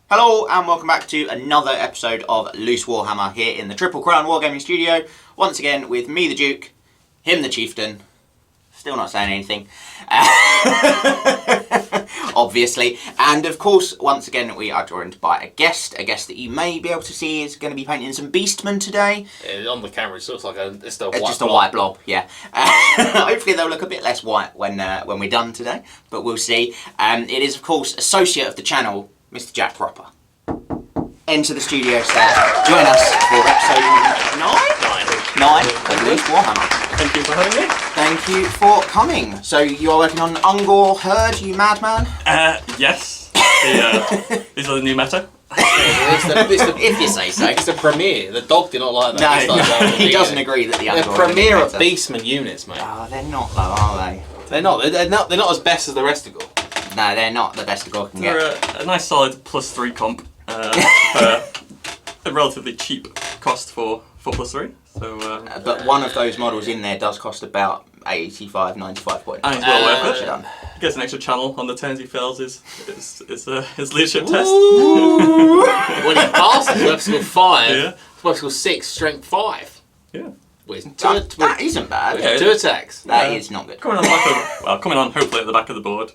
Hello and welcome back to another episode of Loose Warhammer here in the Triple Crown Wargaming Studio. Once again with me the Duke, him the Chieftain, still not saying anything, obviously. And of course, once again we are joined by a guest that you may be able to see is going to be painting some Beastmen today. On the camera it looks like just a white blob, yeah. Hopefully they'll look a bit less white when we're done today, but we'll see. It is of course associate of the channel, Mr. Jack Proper. Enter the studio set. Join us for episode 9 of Loose Warhammer. Thank you for having me. Thank you for coming. So you are working on Ungor Herd, you madman? Yes. These are the new meta. If you say so. It's the premiere. The dog did not like that. No, he doesn't agree that the They're Ungor premiere are of Beastman units, mate. Oh, they're not though, are they? They're not. They're not as best as the rest of Gore. No, they're not the best the Gore can get. They're a nice solid +3 comp for a relatively cheap cost for +3. So, but one of those models in there does cost about 85, 95 points. and it's well worth it. He gets an extra channel on the turns he fails his leadership test. When he passes, worth skill 5. Yeah. Worth skill 6, strength 5. Yeah. That isn't bad. Yeah. 2 attacks. That is not good. Coming on hopefully at the back of the board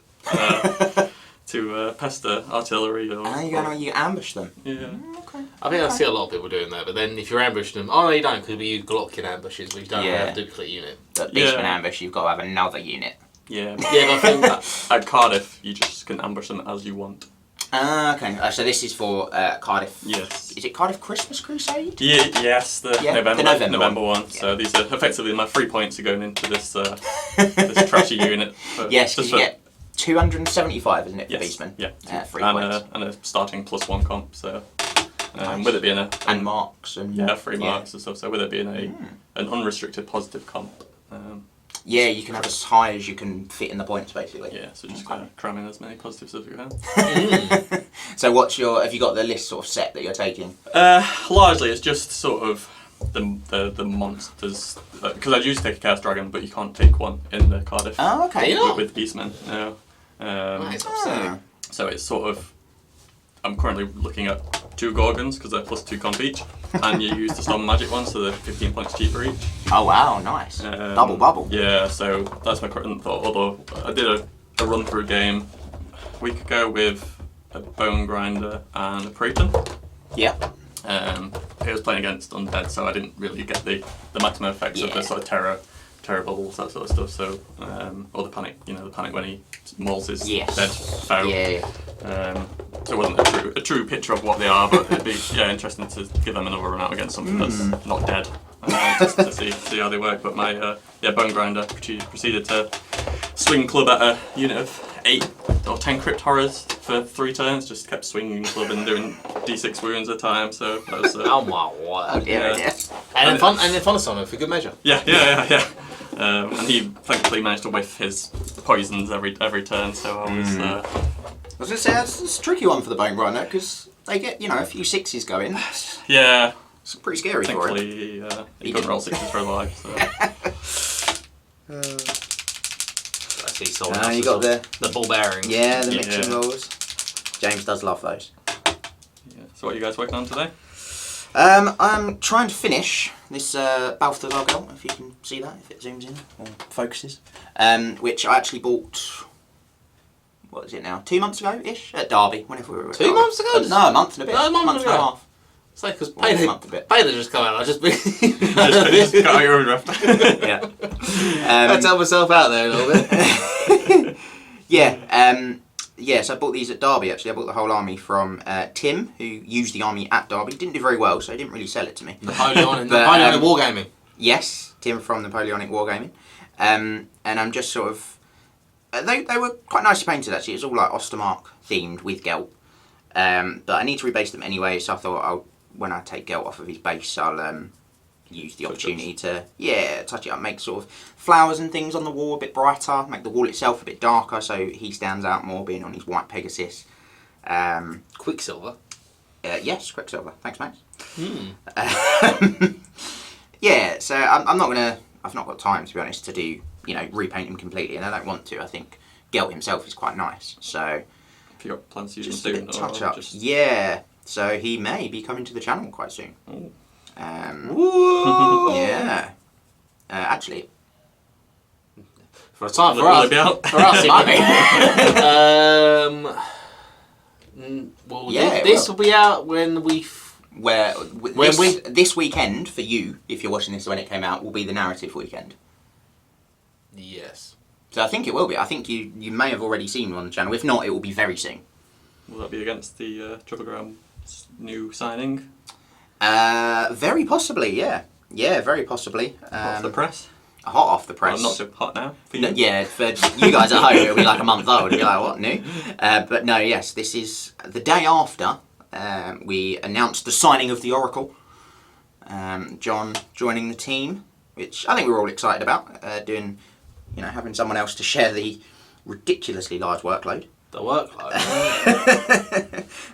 to pester artillery. Or, you ambush them. Yeah. Okay. I think I see a lot of people doing that, but then if you're ambushing them, no, you don't, because we use Glock in ambushes, but you don't have a duplicate unit. But Beastman ambush, you've got to have another unit. Yeah. But I think at Cardiff, you just can ambush them as you want. Okay. So this is for Cardiff. Yes. Is it Cardiff Christmas Crusade? Yeah. Yes. The November one. Yeah. So these are effectively my 3 points are going into this this trashy unit. Yes, because you get 275, isn't it, for Beastman? Yeah. 3 points. And a starting +1 comp. So Nice. with it being and marks and free marks and stuff. So with it being an unrestricted positive comp. You can have as high as you can fit in the points, basically. Yeah, so just cram in as many positives as we can. So have you got the list sort of set that you're taking? Largely, it's just sort of the monsters. Because I used to take a Chaos Dragon, but you can't take one in the Cardiff. Oh, okay. With Beastmen. No. Nice, upsetting. So it's sort of. I'm currently looking at 2 Gorgons because they're +2 comp each, and you use the Storm Magic one, so they're 15 points cheaper each. Oh wow, nice. Double bubble. Yeah, so that's my current thought. Although I did a run through game a week ago with a Bone Grinder and a Praeton. Yeah. He was playing against Undead, so I didn't really get the maximum effects of the sort of terror bubbles, that sort of stuff. So or the panic, the panic when he mauls his dead foe. Yeah. So it wasn't a true picture of what they are, but it'd be interesting to give them another run out against something that's not dead, just to see how they work. But my Bone Grinder proceeded to swing club at a unit of 8 or 10 crypt horrors for 3 turns. Just kept swinging club and doing d6 wounds at a time. So that was. Oh my word! And then fun of something for good measure. Yeah. And he thankfully managed to whiff his poisons every turn. So I was. I was going to say, it's a tricky one for the Bone Grinder, because they get, a few 6s going. Yeah. It's pretty scary for him. Thankfully, he couldn't roll 6s for a life. So. You got the ball bearings. Yeah, the mixing rolls. James does love those. Yeah. So what are you guys working on today? I'm trying to finish this Balthazar Gargoyle, if you can see that, if it zooms in or focuses, which I actually bought. What is it now? 2 months ago-ish at Derby, whenever we were at 2 months ago? No, a month and a bit. No, a month and a half. It's like because Payday just come out. I just just got your own draft. Yeah. I tell myself out there a little bit. So I bought these at Derby, actually. I bought the whole army from Tim, who used the army at Derby. Didn't do very well, so he didn't really sell it to me. Napoleonic Wargaming. Yes, Tim from Napoleonic Wargaming. And I'm just sort of... They were quite nicely painted, actually. It was all like Ostermark themed with Gelt. But I need to rebase them anyway, so I thought when I take Gelt off of his base, I'll use the opportunity to touch it up, make sort of flowers and things on the wall a bit brighter, make the wall itself a bit darker so he stands out more being on his white Pegasus. Quicksilver? Yes, Quicksilver. Thanks, Max. Hmm. So I'm not gonna. I've not got time, to be honest, to do repaint him completely, and I don't want to. I think Gelt himself is quite nice, so Have you got plans to use Just him a soon? bit or touch-ups. just- Yeah. So he may be coming to the channel quite soon. Ooh. Woo! Yeah. Actually, For a time for Will us. it be out? For us, it might be. Well, Yeah, this will be out when we. this weekend for you, if you're watching this when it came out, will be the narrative weekend. Yes. So I think it will be. I think you may have already seen one on the channel. If not, it will be very soon. Will that be against the Triple Ground's new signing? Very possibly, yeah. Yeah, very possibly. Off the press? Hot off the press. Well, not so hot now for you. No, yeah, for you guys at home, it'll be like a month old. You'll be like, what, new? But no, yes, this is the day after we announced the signing of the Oracle. John joining the team, which I think we're all excited about. Having someone else to share the ridiculously large workload. The workload.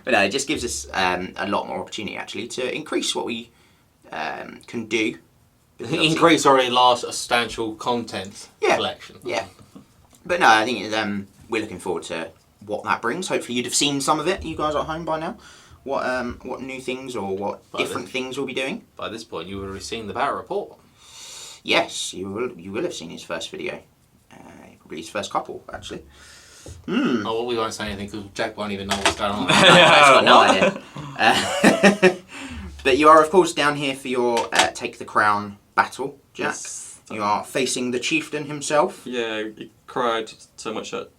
But no, it just gives us a lot more opportunity actually to increase what we can do. Increase already large, substantial content collection. Yeah. But no, I think we're looking forward to what that brings. Hopefully you'd have seen some of it, you guys at home by now. What new things or what different things we'll be doing. By this point, you would have already seen the battle report. Yes, you will have seen his first video. Probably his first couple, actually. Oh, well, we won't say anything because Jack won't even know what's going on. I've got no idea. But you are, of course, down here for your Take the Crown battle, Jack. Yes. You are facing the chieftain himself. Yeah, he cried so much at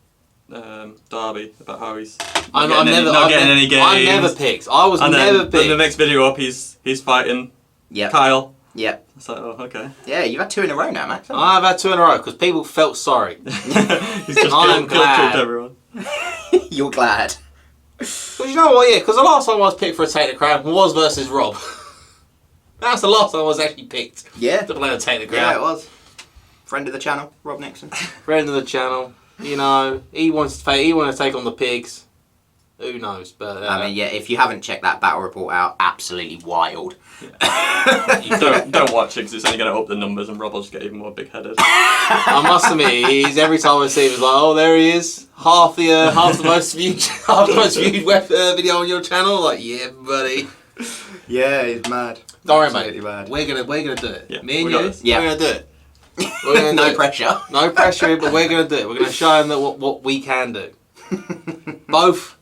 Derby about how he's I'm not getting any games. I never picked. I was and never then picked. the next video up, he's fighting Yep. Kyle. Yep. It's like, oh, okay. Yeah, you've had 2 in a row now, Max. haven't I've had 2 in a row because people felt sorry. He's just I'm glad. killed everyone. you? You're glad. Well, you know what? Yeah, because the last time I was picked for a Take the Crown was versus Rob. That's the last time I was actually picked Yeah. to play a Take the Crown. Yeah, it was. Friend of the channel, Rob Nixon. Friend of the channel. You know, he wants to take on the pigs. Who knows? But I mean, yeah, if you haven't checked that battle report out, absolutely wild. Don't watch it because it's only going to up the numbers and Rob will just get even more big-headed. I must admit, he's every time I see him, it's like, oh, there he is, half the most viewed video on your channel. Like, yeah, buddy. Yeah, he's mad. Don't worry, Absolutely mate. mad. We're gonna do it. Yeah, Me and we got you, this. Yeah. we're gonna do it. We're gonna No do it. pressure. No pressure, but we're gonna do it. We're gonna show him that what we can do. Both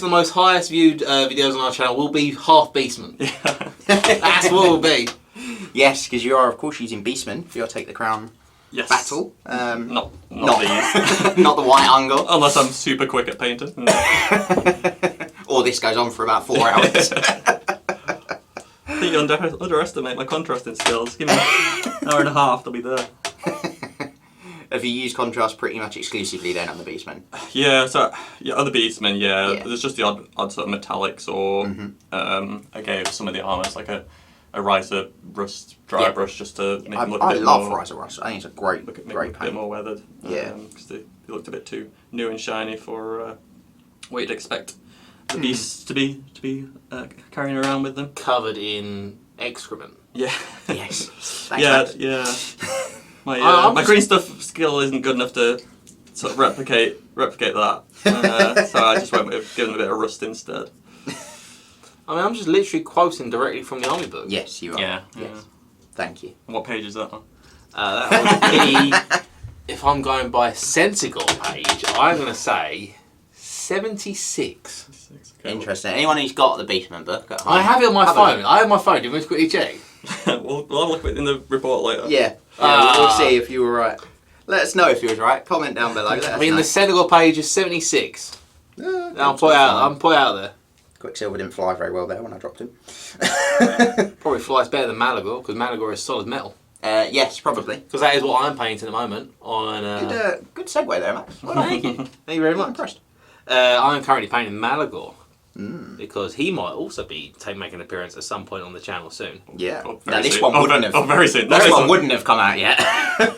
the most highest viewed videos on our channel will be half Beastmen. Yeah. That's what it will be. Yes, because you are, of course, using Beastman for your Take the Crown Yes. battle. Not Not these. not the white ungle. Unless I'm super quick at painting. Or this goes on for about 4 hours. I think you underestimate my contrasting skills. Give me an hour and a half, they'll be there. Have you used contrast pretty much exclusively then on the Beastman? Yeah, so other Beastmen, Yeah. there's just the odd sort of metallics or I gave some of the armors like a riser rust dry brush just to make them look a I bit love more, Riser Rust. I think it's a great make them great a bit paint. more weathered. Yeah. Because they looked a bit too new and shiny for what you'd expect the beasts to be carrying around with them. Covered in excrement. Yeah. Yes. Thanks, Yeah, Max. yeah. My I'm my just- green stuff skill isn't good enough to sort of replicate that. So I just went with giving them a bit of rust instead. I mean, I'm just literally quoting directly from the army book. Yes, you are. Yeah. Yes. Thank you. And what page is that on? That would be, if I'm going by Sensical page, I'm going to say 76. Okay, Interesting. Anyone who's got the Beastman book at home? I have it on my Have a phone. look. I have my phone. Do you want me to quickly check? we'll have a look at it in the report later. Yeah. We'll see if you were right. Let us know if you was right. Comment down below. Let us I mean, know. the Sensical page is 76. I'll put out there. Quicksilver didn't fly very well there when I dropped him. Probably flies better than Malagor because Malagor is solid metal. Yes, probably. Because that is what I'm painting at the moment. On Good segue there, Max. Well done. thank you. Thank you very I'm much. impressed. I'm currently painting Malagor because he might also be making an appearance at some point on the channel soon. Yeah. Oh, No, very this soon. one Oh, wouldn't ve- have. oh, very soon. This Very one soon. wouldn't have come out yet.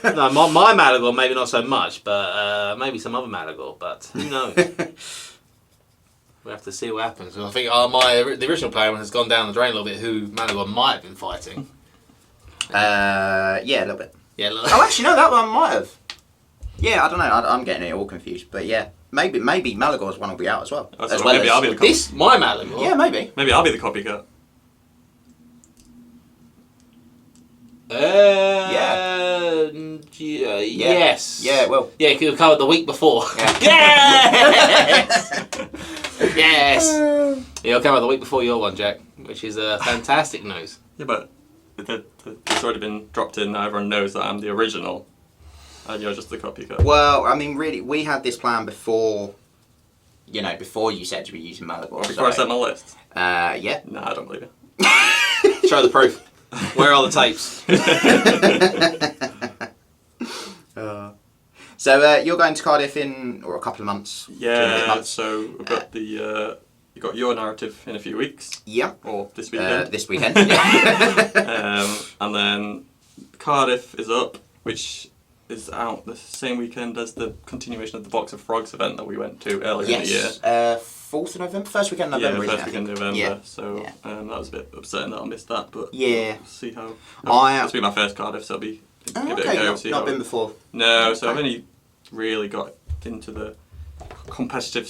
No, my Malagor maybe not so much, but maybe some other Malagor. But who knows? We have to see what happens. I think the original player has gone down the drain a little bit. Who Malagor might have been fighting? Yeah, a little bit. Yeah. Look. Oh, actually, no, that one might have. Yeah, I don't know. I'm getting it all confused, but yeah. maybe Malagor's one will be out as well. Oh, as so well maybe as I'll be the copy. This my Malagor. yeah, maybe. Maybe I'll be the copycat. Yes. Yeah, it will. Yeah, it could have covered the week before. Yeah. Yes! Yes! Yeah, it'll come out the week before your one, Jack, which is fantastic news. Yeah, but it's already been dropped in. Now everyone knows that I'm the original, and you're just the copycat. Well, I mean, really, we had this plan before. You know, before you said to be using Malagor. Before I set my list. Yeah. No, I don't believe it. Show the proof. Where are the tapes? So you're going to Cardiff in a couple of months? 2 Yeah. months? So we've got you got your narrative in a few weeks, Yeah. or this weekend. This weekend. Yeah. And then Cardiff is up, which is out the same weekend as the continuation of the Box of Frogs event that we went to earlier in the year. Yes. 4th of November, first weekend of November. Yeah, isn't first it, I weekend of think? November. Yeah. So Yeah. that was a bit upsetting that I missed that, but Yeah. we'll see how. I- It's been my first Cardiff, so I'll be give it a Okay, go. See not how been before. No, so Okay. I've only really got into the competitive,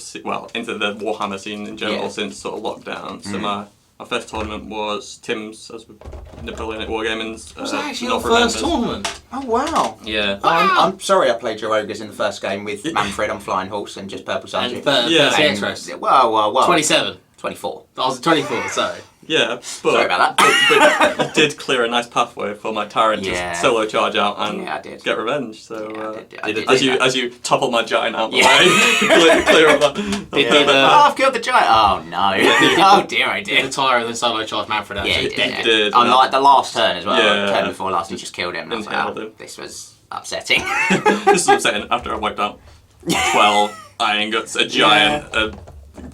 into the Warhammer scene in general Yeah. since sort of lockdown. So my first tournament was Tim's, as with Napoleonic Wargaming's. Was that actually your Not for first members. tournament? Oh, wow. Yeah. I'm sorry I played your ogres in the first game with Manfred on Flying Horse and just Purple Sun. And Yeah. 30 And- extras. Well. 27. 24. I was 24, sorry. Yeah, but, Sorry about but you did clear a nice pathway for my Tyrant Yeah. to solo charge out and Yeah, I did. get revenge. So I did as do you that. as you topple my giant out the Yeah. way, clear up that. Oh, I've killed the giant. Oh, no. Oh, dear, I Did the did. tire and then solo charge Manfred out. Yeah, he So did. dead. did. On like the last turn as well. Yeah. The turn before last, he just killed him. And I was like, Inhaled oh, him. this was upsetting. This is upsetting after I wiped out 12 Iron Guts, a giant,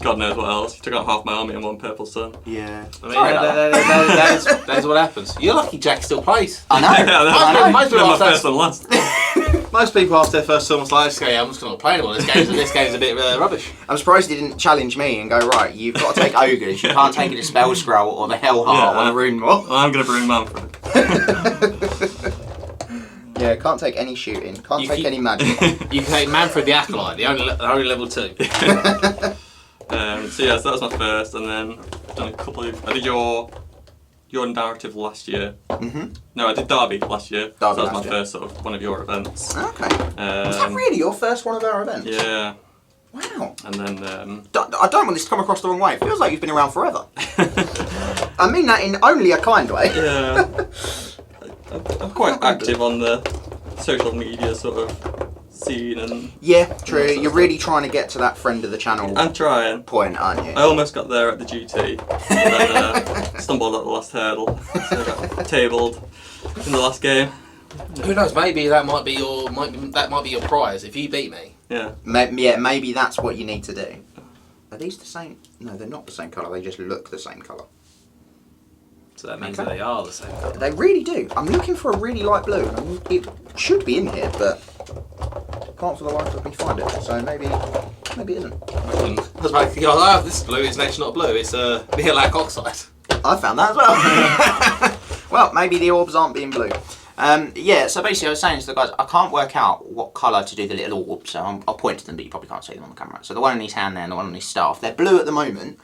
God knows what else. He took out half my army in one Purple Sun. Yeah. I mean, Sorry about that is what happens. You're lucky Jack still plays. I know. Yeah, I know. Most Then people my after first and last. Most people after their first tournament like, okay, I'm just going to play anymore. This game's a bit rubbish. I'm surprised he didn't challenge me and go, right, you've got to take ogres. You can't take a Dispel Scroll or the Hellheart on a Rune Wall. Well, I'm going to bring Manfred. Yeah, can't take any shooting. Can't You take keep- any magic. You can take Manfred the Acolyte, the only level 2. So yeah, so that was my first, and then I've done a couple of. I did your narrative last year. Mm-hmm. No, I did Derby last year. Derby so that was last my year. first sort of one of your events. Okay. Is that Um, really your first one of our events? Yeah, Wow. and then I don't want this to come across the wrong way. It feels like you've been around forever. I mean that in only a kind way. yeah, I'm quite active on the social media sort of scene, and Yeah, true. You're really trying to get to that friend of the channel I'm trying. point, aren't you? I almost got there at the GT, but then stumbled at the last hurdle, so I got tabled in the last game. Who knows? Maybe that might be your prize if you beat me. Yeah. Maybe that's what you need to do. Are these the same? No, they're not the same colour. They just look the same colour. So that means Okay. that they are the same colour. They really do. I'm looking for a really light blue. And it should be in here, but can't for the life of me find it. So maybe it isn't. I was about to go, oh, this is blue. It's actually not blue. It's Neolac oxide. I found that as well. Well, maybe the orbs aren't being blue. Yeah, so basically I was saying to the guys, I can't work out what colour to do the little orbs, so I'll point to them, but you probably can't see them on the camera. So the one on his hand there and the one on his staff, they're blue at the moment.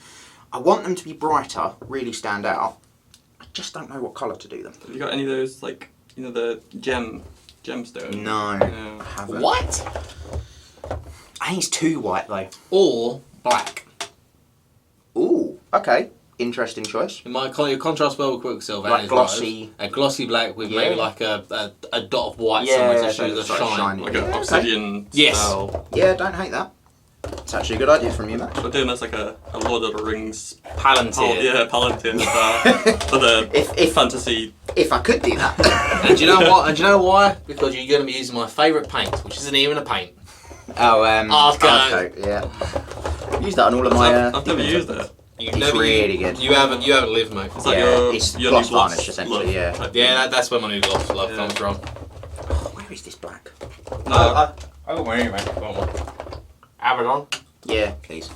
I want them to be brighter, really stand out. I just don't know what colour to do them. Have you got any of those, like, you know, the gemstone? No, No. I haven't. What? I think it's too white though. Or black. Ooh, okay. Interesting choice. It might your contrast well with Quicksilver. Like and his glossy- rose. A glossy black with Yeah. maybe like a dot of white Yeah, somewhere to so show the it's like shine. shiny. Like Yeah, an okay. obsidian Yes. style. Yeah, don't hate that. It's actually a good idea from you, Max. We're doing this like a Lord of the Rings. Palantir. Yeah, Palantir for the If fantasy. if I could do that. And do you know what? And do you know why? Because you're going to be using my favourite paint, which isn't even a paint. Oh, Art Art coat. coat, yeah. Use that on all of my. I've never used it. You've It's really good. You haven't lived, mate. It's like Yeah, your, it's your gloss new gloss varnish, essentially, look yeah. type Yeah, thing. that's where my new gloss love Yeah. comes from. Oh, where is this black? No, I got my ear, mate. Go on. Have it on. Yeah, please.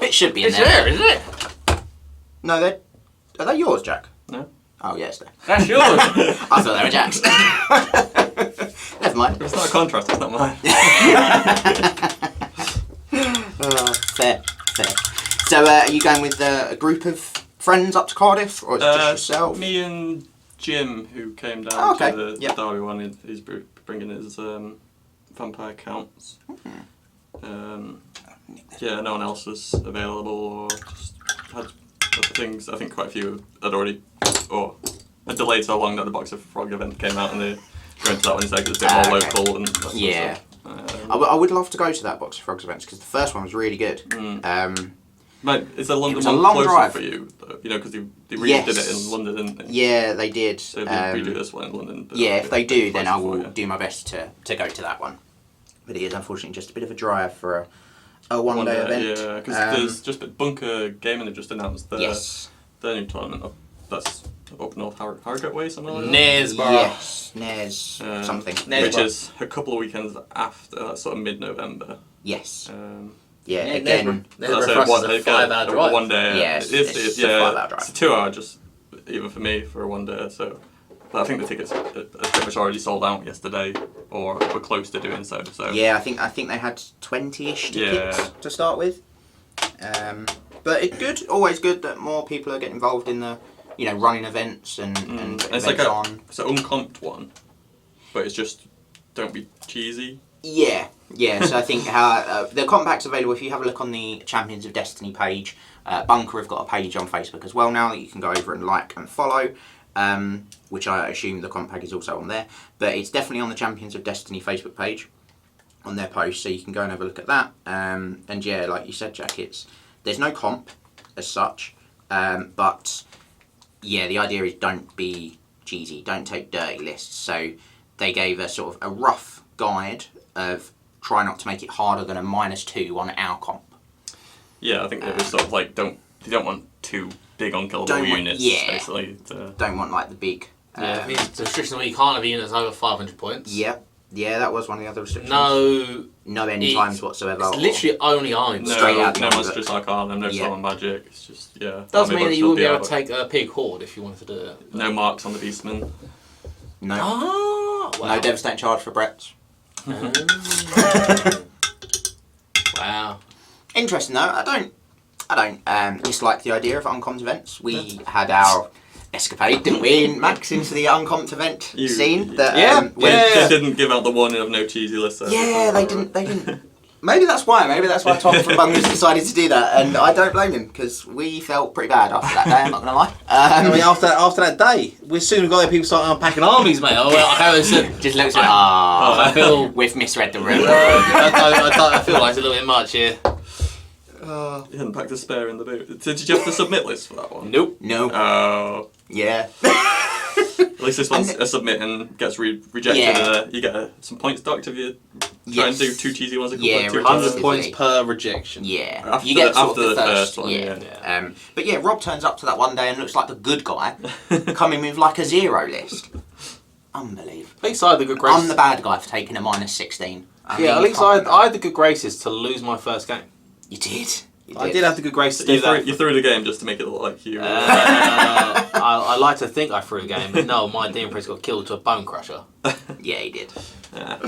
It should be in It's there. there, isn't it? No, are they yours, Jack? No. Oh, yes, they. That's yours. I thought they were Jack's. Never mind. It's not a contrast, it's not mine. Fair. So, are you going with a group of friends up to Cardiff, or is it just yourself? Me and Jim, who came down to the Derby one, he's bringing his vampire counts. Yeah, no one else was available, or just had other things. I think quite a few had already, or had delayed so long that the Box of Frog event came out, and they going to that one instead because it's a bit more local and that sort of stuff. I would love to go to that Box of Frogs event because the first one was really good. Mate, is the London was a one long closer drive. for you? Though? You know, because they redid it in London, didn't they? Yeah, they did. So they redo this one in London. But Yeah, if they do, then I closer will for you. do my best to go to that one. But it is unfortunately just a bit of a drive for a one-day event. Yeah, because there's just Bunker Gaming have just announced their new tournament that's up north, Harrogate Way, something like that. Knaresborough. Yes, Nares something. Which is a couple of weekends after, that's sort of mid-November. Yes. Yeah, again. That's a 5-hour drive. One day. Yes, it's a 5-hour drive. It's a 2-hour, just even for me, for a one day. So, but I think the tickets are pretty much already sold out yesterday, or were close to doing so. So Yeah, I think they had 20-ish tickets to start with. But it's good, always good that more people are getting involved in the, running events and it's events like on. it's an uncomped one, but it's just don't be cheesy. Yeah. So I think how the comp pack's available if you have a look on the Champions of Destiny page. Bunker have got a page on Facebook as well now that you can go over and like and follow, which I assume the comp pack is also on there. But it's definitely on the Champions of Destiny Facebook page on their post, so you can go and have a look at that. And yeah, like you said, Jack, there's no comp as such, but yeah, the idea is don't be cheesy, don't take dirty lists. So they gave a sort of a rough guide of try not to make it harder than a -2 on our comp. Yeah, I think it was sort of like you don't want too big unkillable units, basically. Don't want like the big. Yeah, I mean, the restriction where you can't have units over 500 points. Yeah, that was one of the other restrictions. No any times whatsoever. It's literally only Iron. Straight out no Monstrous Arcanum, no Summon Magic. It's just Does mean that you wouldn't be able to take a Pig Horde if you wanted to do it. No marks on the Beastman. No. Oh, wow. No devastating charge for Brett's. Wow. Interesting though. I don't dislike the idea of uncomped events. We had our escapade, didn't we, Max, into the uncomped event scene. They didn't give out the warning of no cheesy lists. Yeah, they didn't. Maybe that's why Tom from Bunkers decided to do that, and I don't blame him because we felt pretty bad after that day. I'm not gonna lie. I mean, after that day, we soon got there. People started unpacking armies, mate. Just looks like I feel we've misread the room. I feel like it's a little bit much here. You hadn't packed a spare in the boot. Did you have to submit list for that one? Nope. No. Oh. Yeah. At least this one's a submit and gets rejected. And, you get some points docked if you try and do 2 cheesy ones. 100 points per rejection. Yeah. After, you get after the first one. Yeah. But yeah, Rob turns up to that one day and looks like the good guy, coming with like a 0 list. Unbelievable. At least I had the good graces. I'm the bad guy for taking a -16. At least I had the good graces to lose my first game. You did. I did have the good graces to do that. You threw the game just to make it look like you. I like to think I threw the game, but no, my DM priest got killed to a bone crusher. Yeah, he did.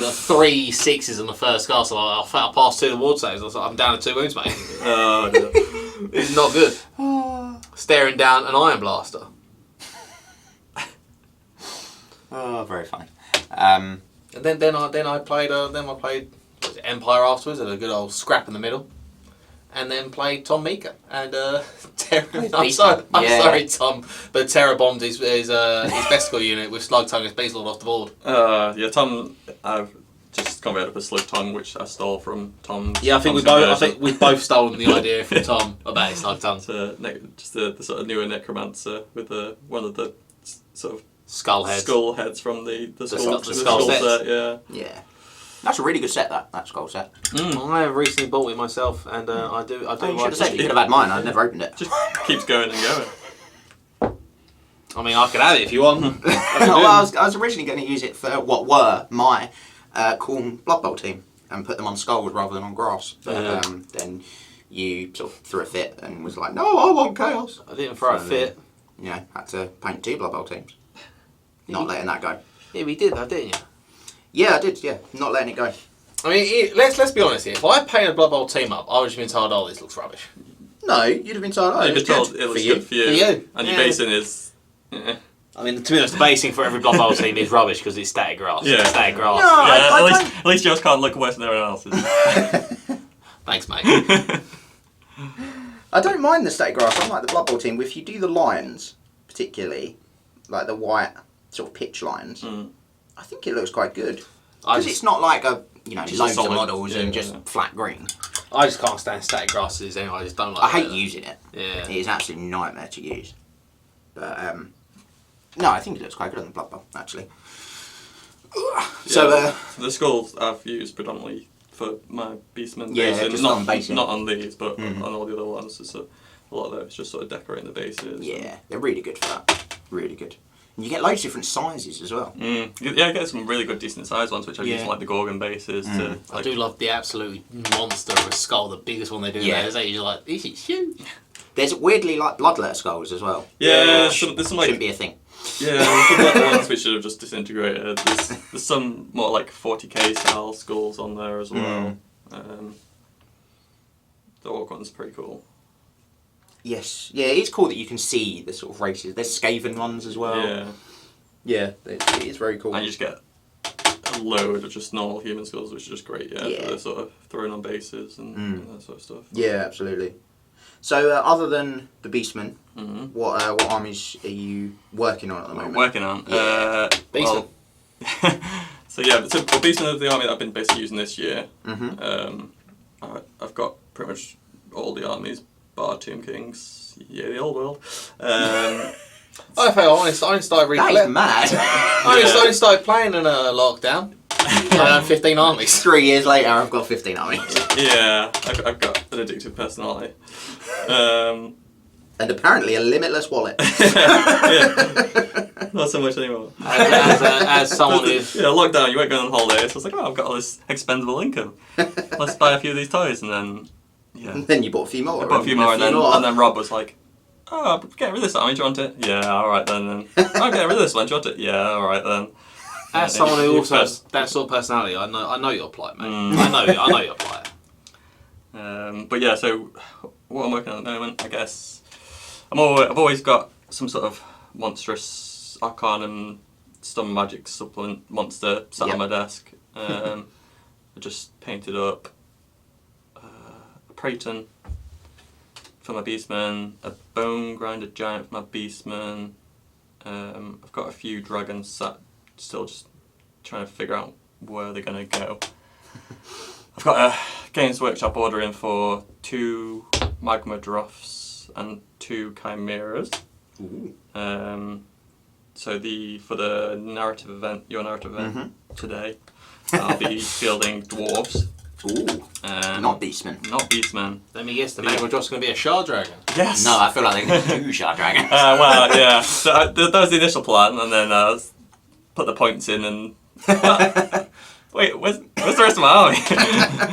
The 3 6s on the first cast, I passed 2 ward saves. I was like, I'm down to 2 wounds, mate. Oh, yeah. It's not good. Staring down an Iron Blaster. Oh, very funny. And then I played Empire afterwards, and a good old scrap in the middle. And then played Tom Mika and I'm sorry, Tom, but Terror bombed his Besticle unit with Slug Tongue as Beast Lord off the board. Tom, I've just converted up a Slug Tongue, which I stole from Tom. Yeah, I think we've both stolen the idea from Tom about his Slug Tongue. Just the sort of newer Necromancer with one of the sort of skull heads from the skull set. Yeah. That's a really good set, that skull set. I have recently bought it myself, and I do. You should have said you could have had mine. I've never opened it. Just keeps going and going. I mean, I could have it if you want. I was originally going to use it for what were my Khorne Blood Bowl team and put them on skulls rather than on grass. But then you sort of threw a fit and was like, "No, I want chaos." I didn't throw a fit. Had to paint 2 Blood Bowl teams. Not letting that go. Yeah, we did, didn't you? Yeah, I did, yeah. Not letting it go. I mean, let's be honest here. If I painted a Blood Bowl team up, I would just been told, "Oh, this looks rubbish." No, you'd have been told, You'd be it's told good it looks for you. good for you. For you. And your Yeah. basing is. Yeah. I mean, to be honest, the basing for every Blood Bowl team is rubbish because it's static grass. Yeah. It's static grass. No, I At least yours can't look worse than everyone else's. Thanks, mate. I don't mind the static grass. I like the Blood Bowl team. If you do the lines, particularly, like the white sort of pitch lines, I think it looks quite good. Because it's not like Just loads solid, of models and yeah. just flat green. I just can't stand static grasses anyway. I just don't like I hate it. using it. Yeah. It is an absolute nightmare to use. But, no, I think it looks quite good on the Blood Bowl, actually. So, the skulls I've used predominantly for my Beastmen. Yeah, basing. just not on basing. Not on these, but on all the other ones. It's a lot of those just sort of decorating the bases. yeah, they're really good for that. Really good. And you get loads of different sizes as well. Yeah, I get some really good, decent sized ones, which I've used Yeah. like the Gorgon bases. To, I like, do love the absolute monster of a skull, the biggest one they do Yeah. there. Is you're like, this is huge. There's weirdly like bloodletter skulls as well. Yeah, Which there's some like shouldn't be a thing. yeah, there's the ones which should have just disintegrated. There's some more like 40k style skulls on there as well. The orc one's pretty cool. Yes, yeah, it's cool that you can see the sort of races. There's Skaven ones as well. Yeah, Yeah, it is very cool. and you just get a load of just normal human skulls, which is just great. Yeah, Yeah. for the sort of throwing on bases and that sort of stuff. Yeah, absolutely. So, other than the Beastmen, what armies are you working on at the moment? Working on. Yeah. Beastmen. So Beastmen of the army that I've been basically using this year. I've got pretty much all the armies, bar Tomb Kings. Yeah, the old world. I only started That is replaying. mad. I only started playing in a lockdown. Around 15 armies. 3 years later, I've got 15 armies. Yeah, I've got an addictive personality. And apparently a limitless wallet. Not so much anymore. As someone who... Yeah, lockdown, you weren't going on holiday, so I was like, oh, I've got all this expendable income. Let's buy a few of these toys, and then, yeah. And then you bought a few more. I bought a few more, and then Rob was like, oh, get rid of this army, do you want it? Yeah, alright then. Oh, get rid of this one, do you want it? Yeah, alright then. As someone who also has that sort of personality, I know your plight, mate. I know your plight. But yeah, so what I'm working on at the moment, I guess, I've always got some sort of monstrous Arcanum Stun Magic supplement monster sat on my desk. I just painted up a Praeton for my Beastman, a Bone Grinder Giant for my Beastman. I've got a few dragons sat still just trying to figure out where they're going to go. I've got a Games Workshop order in for 2 Magma Droughs and 2 Chimeras. So for the narrative event, your narrative event today, I'll be fielding dwarves. Ooh. Not Beastmen. Not Beastmen. Let me guess, the Magma Drop's going to be a Shard Dragon. Yes. No, I feel like they're going to do Shard Dragons. Well, yeah. So that was the initial plan, and then put the points in and. Wait, where's the rest of my army?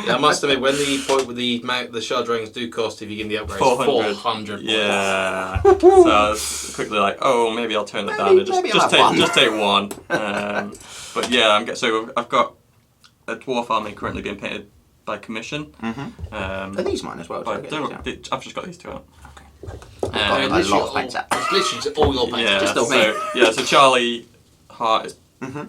Yeah, I must admit, when the point with the Shard Dragons do cost, if you give them the upgrades, 400 points. Yeah. So I was quickly like, oh, maybe I'll turn that down and just take one. But yeah, so I've got a dwarf army currently being painted by commission. Are these mine as well? I've just got these 2 out. Got a lot of paints out. It's literally just all your paints. Yeah. Just all me. So Charlie Hart is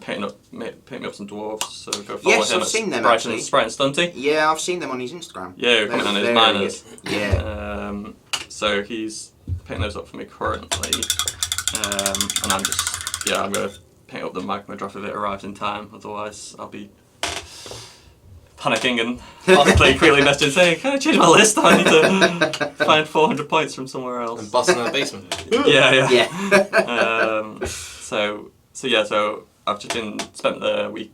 painting me up some dwarves. So go follow Yes, him. I've seen them, Sprite actually. Sprite and Stunty. Yeah, I've seen them on his Instagram. Yeah, we're coming on his They're miners. good. Yeah. So he's painting those up for me currently, and I'm going to paint up the Magma Drop if it arrives in time. Otherwise, I'll be panicking and possibly quickly messaging saying, "Can I change my list? I need to find 400 points from somewhere else." And busting out the basement. Yeah. Yeah. So I've just spent the week,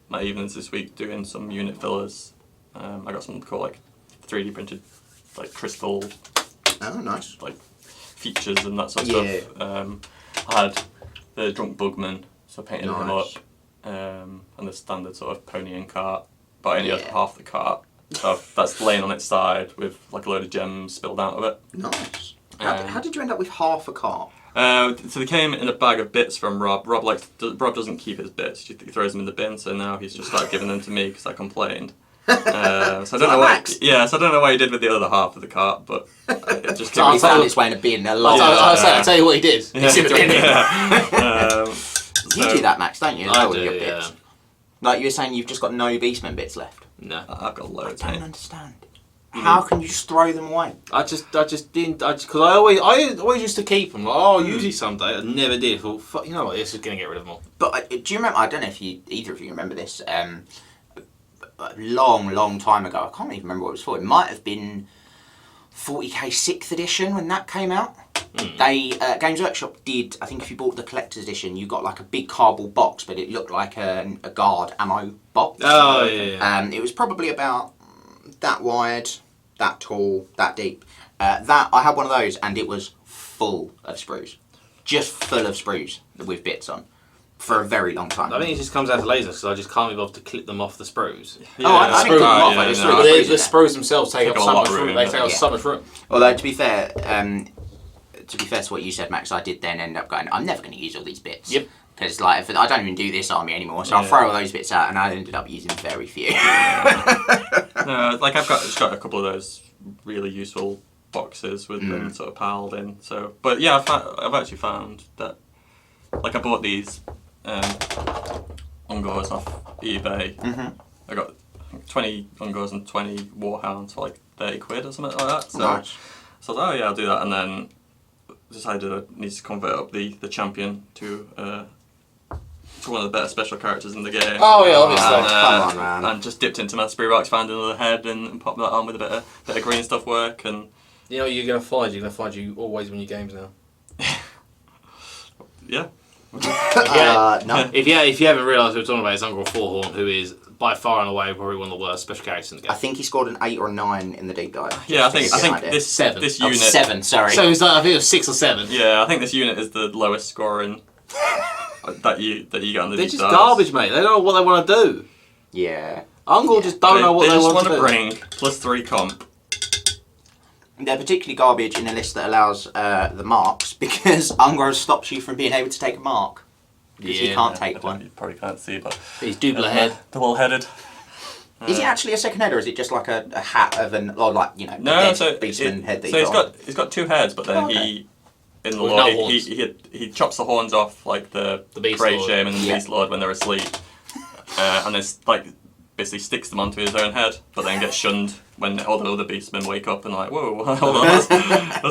my evenings this week doing some unit fillers. I got something called like 3D printed, like crystal, Oh, nice. like features and that sort of stuff. I had the Drunk Bugman, so painted him up, and the standard sort of pony and cart, but I only had half the cart. So that's laying on its side with like a load of gems spilled out of it. Nice. How did you end up with half a cart? So they came in a bag of bits from Rob. Rob doesn't keep his bits. He throws them in the bin. So now he's just started giving them to me because I complained. So I don't know what. Yeah, so I don't know what he did with the other half of the cart, but it just. He found its way in a bin a lot. I'll tell you what he did. It's in the bin. You do that, Max, don't you? I With do, your yeah. bits. Like you were saying, you've just got no Beastman bits left. No. I've got loads. I don't Mate. understand. How can you just throw them away? I just didn't. Because I always used to keep them. Like, oh, usually someday. I never did. I thought, fuck, you know what? This is gonna get rid of them all. But do you remember? I don't know if either of you remember this. A long time ago. I can't even remember what it was for. It might have been 40k 6th edition when that came out. They Games Workshop did. I think if you bought the collector's edition, you got like a big cardboard box, but it looked like a guard ammo box. Oh yeah. It was probably about that wide, that tall, that deep. That I had one of those, and it was full of sprues, just full of sprues with bits on, for a very long time. I think it just comes down to laziness because I just can't be bothered to clip them off the sprues. Yeah, I think The sprues themselves take up so much room. They take up so much room. Although to be fair to what you said, Max, I did then end up going, I'm never going to use all these bits. Yep. Because like I don't even do this army anymore, so I'll throw all those bits out, and I ended up using very few. Like I've got a couple of those really useful boxes with them sort of piled in. So, but yeah, I've actually found that, like I bought these Ungors off eBay. I got 20 Ungors and 20 Warhounds for like 30 quid or something like that. So, Nice. so I was like, oh yeah, I'll do that, and then decided I need to convert up the champion to one of the better special characters in the game. Oh yeah, obviously. Come on, man. And just dipped into my Spree Rocks, found another head, and popped that on with a bit of green stuff work. And You know what you're gonna find? You're gonna find you always win your games now. yeah, No. If you haven't realised, we're talking about is Uncle Fourhorn, who is by far and away probably one of the worst special characters in the game. I think he scored an 8 or a 9 in the deep dive. yeah. I think idea. this 7. this Oh, unit. 7, sorry. So it's like, I think it was 6 or 7. Yeah, I think this unit is the lowest scoring that you get on the They're deep just dives. garbage, mate. They don't know what they want to do. Yeah. Uncle just don't know what they they just want to do. bring +3 comp. They're particularly garbage in a list that allows the marks, because Ungro stops you from being able to take a mark. Because you can't take one. You probably can't see, but He's double head. double-headed. Is it actually a second head, or is it just like a hat of an, or like, you know, No, dead so beastman head that so you've got? he's got 2 heads, but then he in the With lore no horns. he chops the horns off like the Beast Brave Lord. Shaman and the Yeah. Beast Lord when they're asleep, and it's like basically sticks them onto his own head, but then gets shunned when all the other beastmen wake up and like, whoa, hold on, what's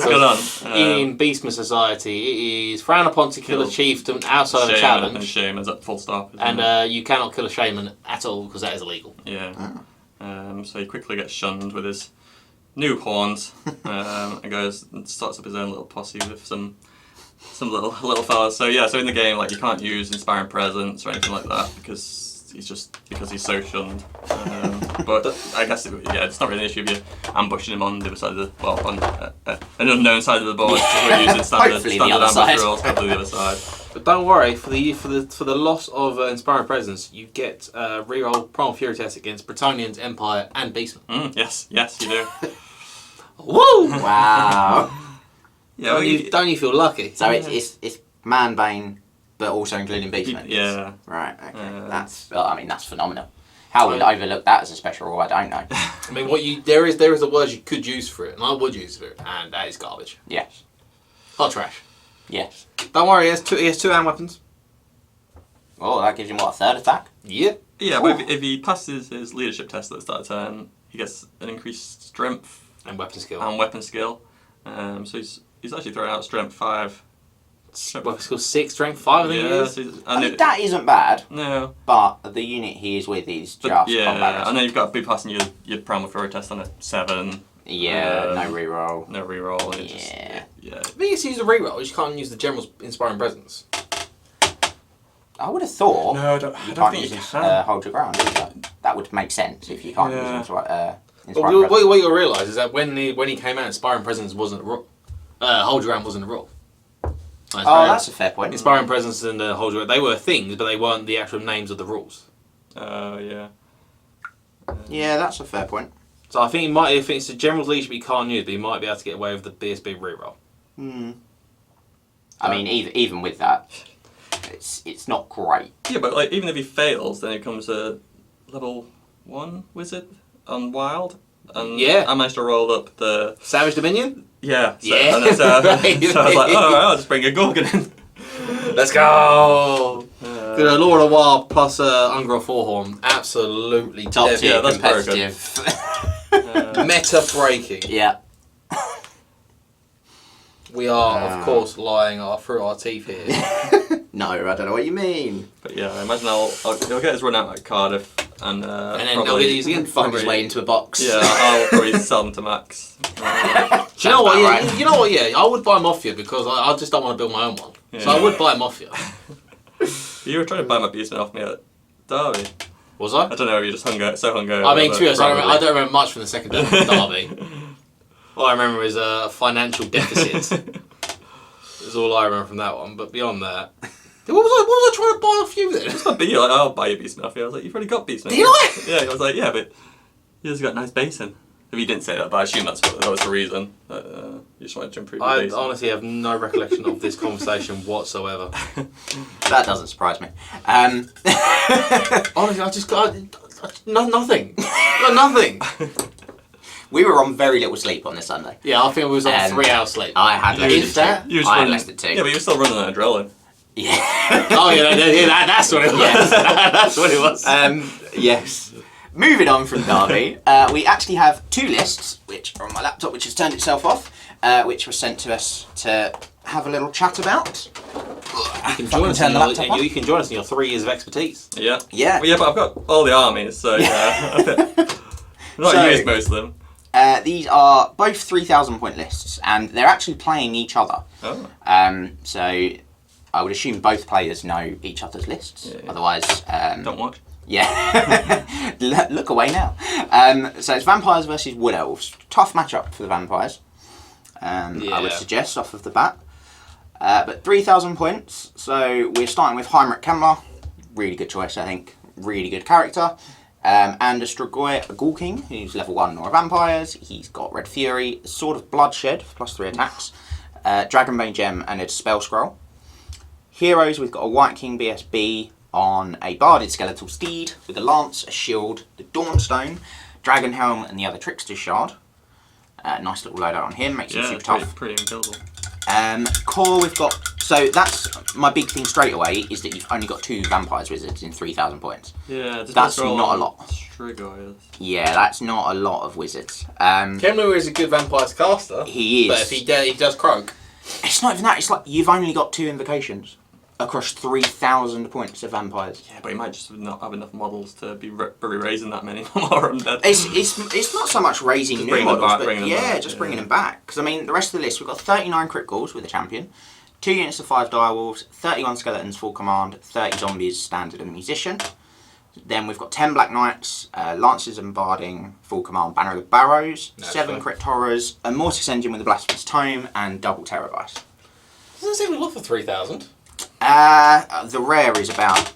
going on? In Beastman Society, it is frowned upon to kill a Kill chieftain outside of a And challenge, shame is at full stop. isn't it? and you cannot kill a shaman at all because that is illegal. Yeah. So he quickly gets shunned with his new horns, and goes and starts up his own little posse with some little fellas. So yeah, so in the game, like you can't use inspiring presence or anything like that because he's so shunned. But I guess it's not really an issue if you're ambushing him on the other side of the on an unknown side of the board. We're using standard Hopefully the other ambush side. rules. Hopefully the other side. But don't worry, for the loss of inspiring presence, you get reroll Primal Fury test against Bretonians, Empire, and Beastmen. Yes, you do. Woo! Wow. Yeah, well, Don't you feel lucky? So it's Manbane, but also including beastmen. yeah. Right. Okay. That's phenomenal. How would I overlook that as a special rule? I don't know. I mean, there is a word you could use for it, and I would use it, and that is garbage. Yes. Hot trash. Yes. Don't worry, he has two hand weapons. Oh, that gives him what, a 3rd attack? Yeah. Yeah, but if he passes his leadership test at the start of turn, he gets an increased strength And weapon skill. and weapon skill. So he's actually throwing out strength 5. Weapon skill 6, strength 5, I think it Yeah, is. so I mean, that isn't bad, no. but the unit he is with is But just yeah, combat. and then you've got to be passing your Primal Fury test on a 7. Yeah, no reroll. No reroll. And Yeah. yeah. I think it's use the reroll, you just can't use the general's inspiring presence. I would have thought No, I you don't can't think use you this, can. hold your ground. Either. That would make sense if you can't Yeah. use But inspiring what presence. you'll realise is that when he came out, inspiring presence wasn't a rule. Hold your ground wasn't a rule. Oh, that's a fair point. Inspiring presence and hold your ground, they were things, but they weren't the actual names of the rules. Oh, yeah. Yeah, that's a fair point. So I think if it's the general's leadership he can't use, but he might be able to get away with the BSB reroll. I mean, even with that, it's not great. Yeah, but like even if he fails, then it comes a level 1 wizard on wild. And Yeah. I managed to roll up the Savage Dominion? yeah. Yeah. And it's, so I was like, Right. oh, I'll just bring a Gorgon in. Let's go! Good, Lord of War plus Ungra Forehorn. Absolutely Top deadly. tier that's very good. competitive. Meta breaking. Yeah. We are, of course, lying through our teeth here. No, I don't know what you mean. But yeah, I imagine he'll get his run out at Cardiff and And then probably, they'll get these again. Find his way into a box. Yeah, I'll probably sell them to Max. Do you know what? about Yeah, right. you know what? Yeah, I would buy Mafia because I just don't want to build my own one. So I Yeah. would buy Mafia. You were trying to buy my beastman off me at Derby. Was I? I don't know, you just so hungover. I mean, to be honest, I probably. don't remember much from the second derby. All I remember is a financial deficit. Is all I remember from that one. But beyond that, what was I trying to buy off you then? But you're like, I'll buy you beastman off you. I was like, you've already got beastman. Did I? Yeah, I was like, yeah, but you just got nice basin. If you didn't say that, but I assume that was the reason. You just wanted to improve your I basin. honestly have no recollection of this conversation whatsoever. That doesn't surprise me. Honestly, I just got nothing. Got nothing. We were on very little sleep on this Sunday. Yeah, I think it was on 3 hours sleep. I had less If that? than You 2. were I had running- less than 2. Yeah, but you were still running an adrenaline. Yeah. Oh yeah, that's what it was. Yes. That's what it was. Yes. Moving on from Derby, we actually have 2 lists, which are on my laptop, which has turned itself off, which were sent to us to have a little chat about. You can join us turn in the your, laptop on. you can join us in your 3 years of expertise. Yeah. Yeah. Well, yeah, but I've got all the armies, so yeah. I've not So- used most of them. These are both 3,000 point lists, and they're actually playing each other. Oh. So I would assume both players know each other's lists. Yeah. Otherwise, Don't watch. yeah. Look away now. So it's vampires versus wood elves. Tough matchup for the vampires. I would Yeah. suggest off of the bat. But 3,000 points. So we're starting with Heinrich Kemmler. Really good choice, I think. Really good character. And a Strigoi, a Ghoul King, who's level 1 Nora Vampires. He's got Red Fury, Sword of Bloodshed, +3 attacks, Dragonbane Gem, and a Spell Scroll. Heroes, we've got a White King BSB on a Barded Skeletal Steed with a Lance, a Shield, the Dawnstone, Dragon Helm, and the other Trickster's Shard. Nice little loadout on him, makes him Yeah, super tough. pretty unkillable. Core, we've got. So that's my big thing straight away is that you've only got 2 vampires wizards in 3,000 points. Yeah, That's not a lot. Strigoi. Yeah, that's not a lot of wizards. Kemler is a good vampires caster. He is. But if he does croak. It's not even that. It's like you've only got 2 invocations across 3,000 points of vampires. Yeah, but he might just not have enough models to be raising that many more undead. It's not so much raising Just new bringing them models, back, but bringing them yeah, back, just yeah. bringing them back. Because I mean, the rest of the list, we've got 39 crit calls with a champion, 2 units of 5 direwolves, 31 skeletons full command, 30 zombies standard and musician. Then we've got 10 black knights, lances and barding, full command, banner of the barrows, Naturally. 7 crit horrors, a mortis engine with a blasphemous tome, and double terror vice. Doesn't seem a lot for 3,000. The rare is about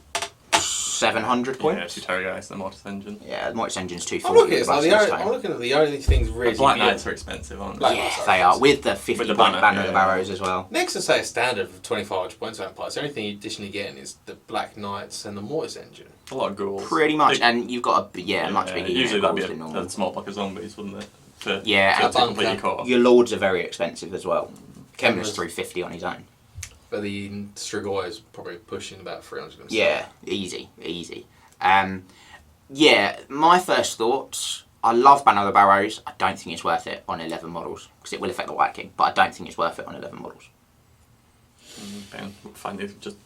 700 Yeah, points. 2 Terror Guys, the Mortis Engine. Yeah, the mortis engine's I'm 240. looking, with at the like, blasphemous I'm tome. looking at the only things really. Black Knights are expensive, aren't they? Black Yeah, Knights are they are, expensive. with the 50 With the point banner, banner of the yeah. barrows as well. Next to say a standard of 2,500 points vampires. The only thing you additionally getting is the Black Knights and the Mortis engine. A lot of ghouls. Pretty much, Big- and you've got a much bigger Usually unit that'd be than normal. a small block of zombies, wouldn't it? To, Yeah, to, and to complete your core. Your lords are very expensive as well. Kemler's Kemler's- 350 on his own. But the Strigoi is probably pushing about 300 himself. Yeah, easy. Yeah, my first thoughts. I love Banner of the Barrows. I don't think it's worth it on 11 models because it will affect the White King, but I don't think it's worth it on 11 models. Ben, find it just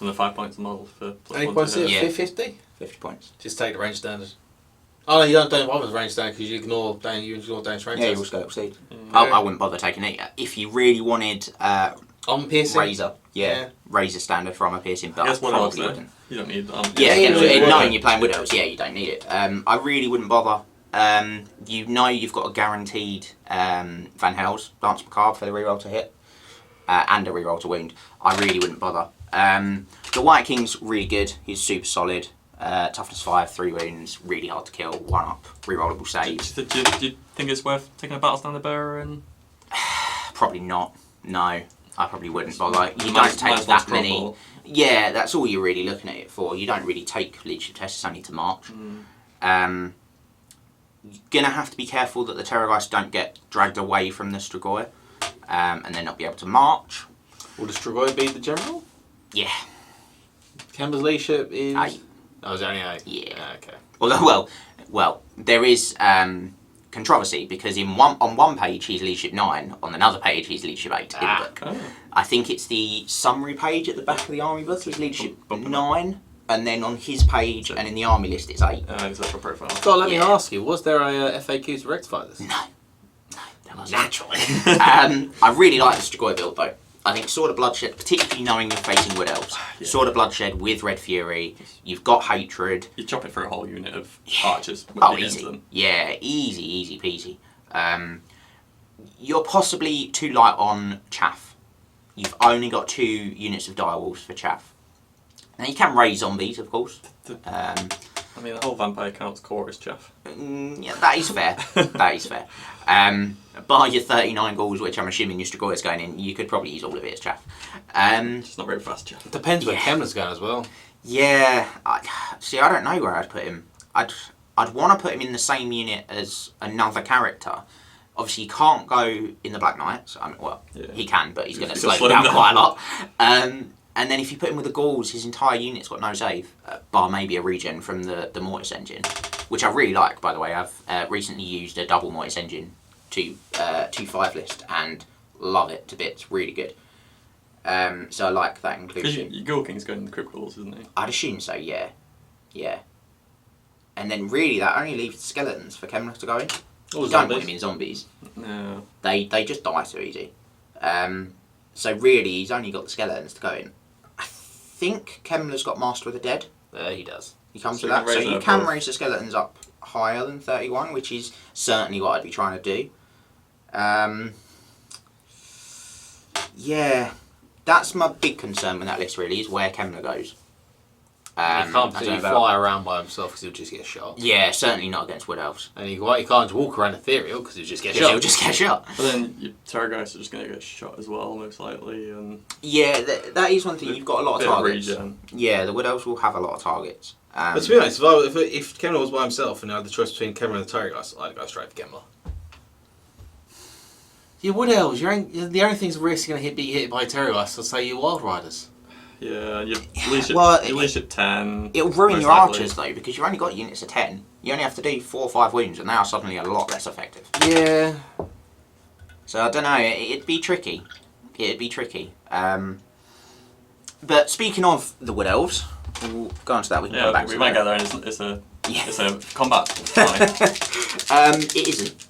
under 5 points a model for plus Any 1 points to here? hit. Yeah. 50? 50 points. Just take the range standard. Oh no, you don't bother with range standard because you ignore Dane's range Yeah, you standard. will go seed. Yeah. I wouldn't bother taking it. If you really wanted On piercing. Razor, yeah, Razor standard from a piercing, but I I guess one of probably those, wouldn't. you don't need Yeah, Yeah, yeah. knowing you're playing Widows, yeah, you don't need it. I really wouldn't bother. You know you've got a guaranteed Van Hels, Lance Macabre for the reroll to hit, and a reroll to wound. I really wouldn't bother. The White King's really good. He's super solid. Toughness 5, 3 wounds, really hard to kill, 1 up, rerollable saves. Do you think it's worth taking a battle standard bearer and Probably not. No. I probably wouldn't bother. Like, you Nice- don't take nice ones that for a many. ball. Yeah, that's all you're really looking at it for. You don't really take leadership tests, it's only to march. You're going to have to be careful that the Terrorgeist don't get dragged away from the Strigoi and then not be able to march. Will the Strigoi be the general? Yeah. Kemba's leadership is... 8. Oh, is it only 8? Yeah. Okay. Although, well, there is controversy because on one page he's leadership 9, on another page he's leadership 8 in the book. Oh. I think it's the summary page at the back of the army book. He's leadership Bump 9, and then on his page and in the army list it's 8. His actual profile. So let me Yeah. ask you, was there a FAQ to rectify this? No, that was naturally. I really like the Strigoi build though. I think Sword of Bloodshed, particularly knowing you're facing Wood Elves, Yeah. Sword of Bloodshed with Red Fury, you've got Hatred. You chop it through a whole unit of archers. When Oh, you get into easy. them. Yeah, easy peasy. You're possibly too light on Chaff. You've only got 2 units of direwolves for Chaff. Now you can raise zombies, of course. I mean, the whole vampire count's core is chaff. Yeah, that is fair. That is fair. Bar your 39 goals, which I'm assuming your Strigoi is going in, you could probably use all of it as chaff. It's not very fast chaff. Depends where Yeah. Kemba's going as well. Yeah, I don't know where I'd put him. I'd want to put him in the same unit as another character. Obviously, he can't go in the Black Knights. I mean, well, Yeah. he can, but he's going to He's slow gonna him slow down him down. quite a lot. And then if you put him with the Gauls, his entire unit's got no save, bar maybe a regen from the Mortis engine, which I really like, by the way. I've recently used a double Mortis engine to 2-5 list and love it to bits. Really good. So I like that Because inclusion. your Ghoul King's going in the Crypt Walls, isn't he? I'd assume so, yeah. Yeah. And then really that only leaves the skeletons for Kemler to go in. Or You don't want zombies. him in zombies. No. They just die so easy. So really he's only got the skeletons to go in. I think Kemler's got Master of the Dead. He does. He comes So with you that. can So raise you it can above. raise the skeletons up higher than 31, which is certainly what I'd be trying to do. Yeah, that's my big concern with that list really, is where Kemler goes. He I can't don't particularly know about- fly around by himself because he'll just get shot. Yeah, certainly not against Wood Elves. And he can't just walk around ethereal because he'll just get Because shot. he'll just get shot. But then your Terrorgeist are just going to get shot as well, most likely. And Yeah, that is one thing. You've got a lot of bit of targets. regen. Yeah, the Wood Elves will have a lot of targets. But to be honest, if Kemler was by himself and I had the choice between Kemler and the Terrorgeist, I'd go straight for Kemler. Your Wood Elves, the only things risky going to be hit by Terrorgeist, I'd say your Wild Riders. Yeah, your leadership, Well, your leadership 10. It'll ruin most your likely. archers though, because you've only got units of 10. You only have to do 4 or 5 wounds, and they are suddenly a lot less effective. Yeah. So I don't know. It'd be tricky. It'd be tricky. But speaking of the Wood Elves, we'll go on to that. We can come Yeah, back we to might that. get there, and it's a Yeah. it's a combat fight. It isn't.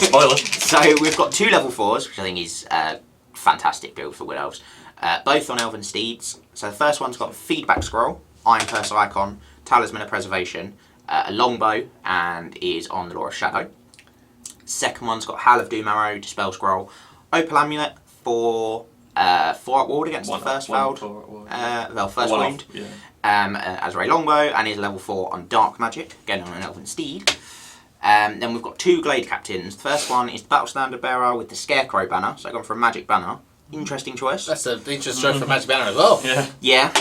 Spoiler. So we've got 2 level 4s, which I think is a fantastic build for Wood Elves. Both on Elven Steeds. So the first one's got Feedback Scroll, Iron Curse Icon, Talisman of Preservation, a longbow, and is on the Law of Shadow. Second one's got Hal of Doom Arrow, Dispel Scroll, Opal Amulet for 4 up ward against the first failed. First One wound. off, yeah. Azrael Longbow, and is level 4 on Dark Magic, again on an Elven Steed. Then we've got 2 Glade Captains. The first one is the Battle Standard Bearer with the Scarecrow banner, so I've gone for a Magic banner. Interesting choice. That's an interesting choice for Magic Banner as well. Yeah. Yeah.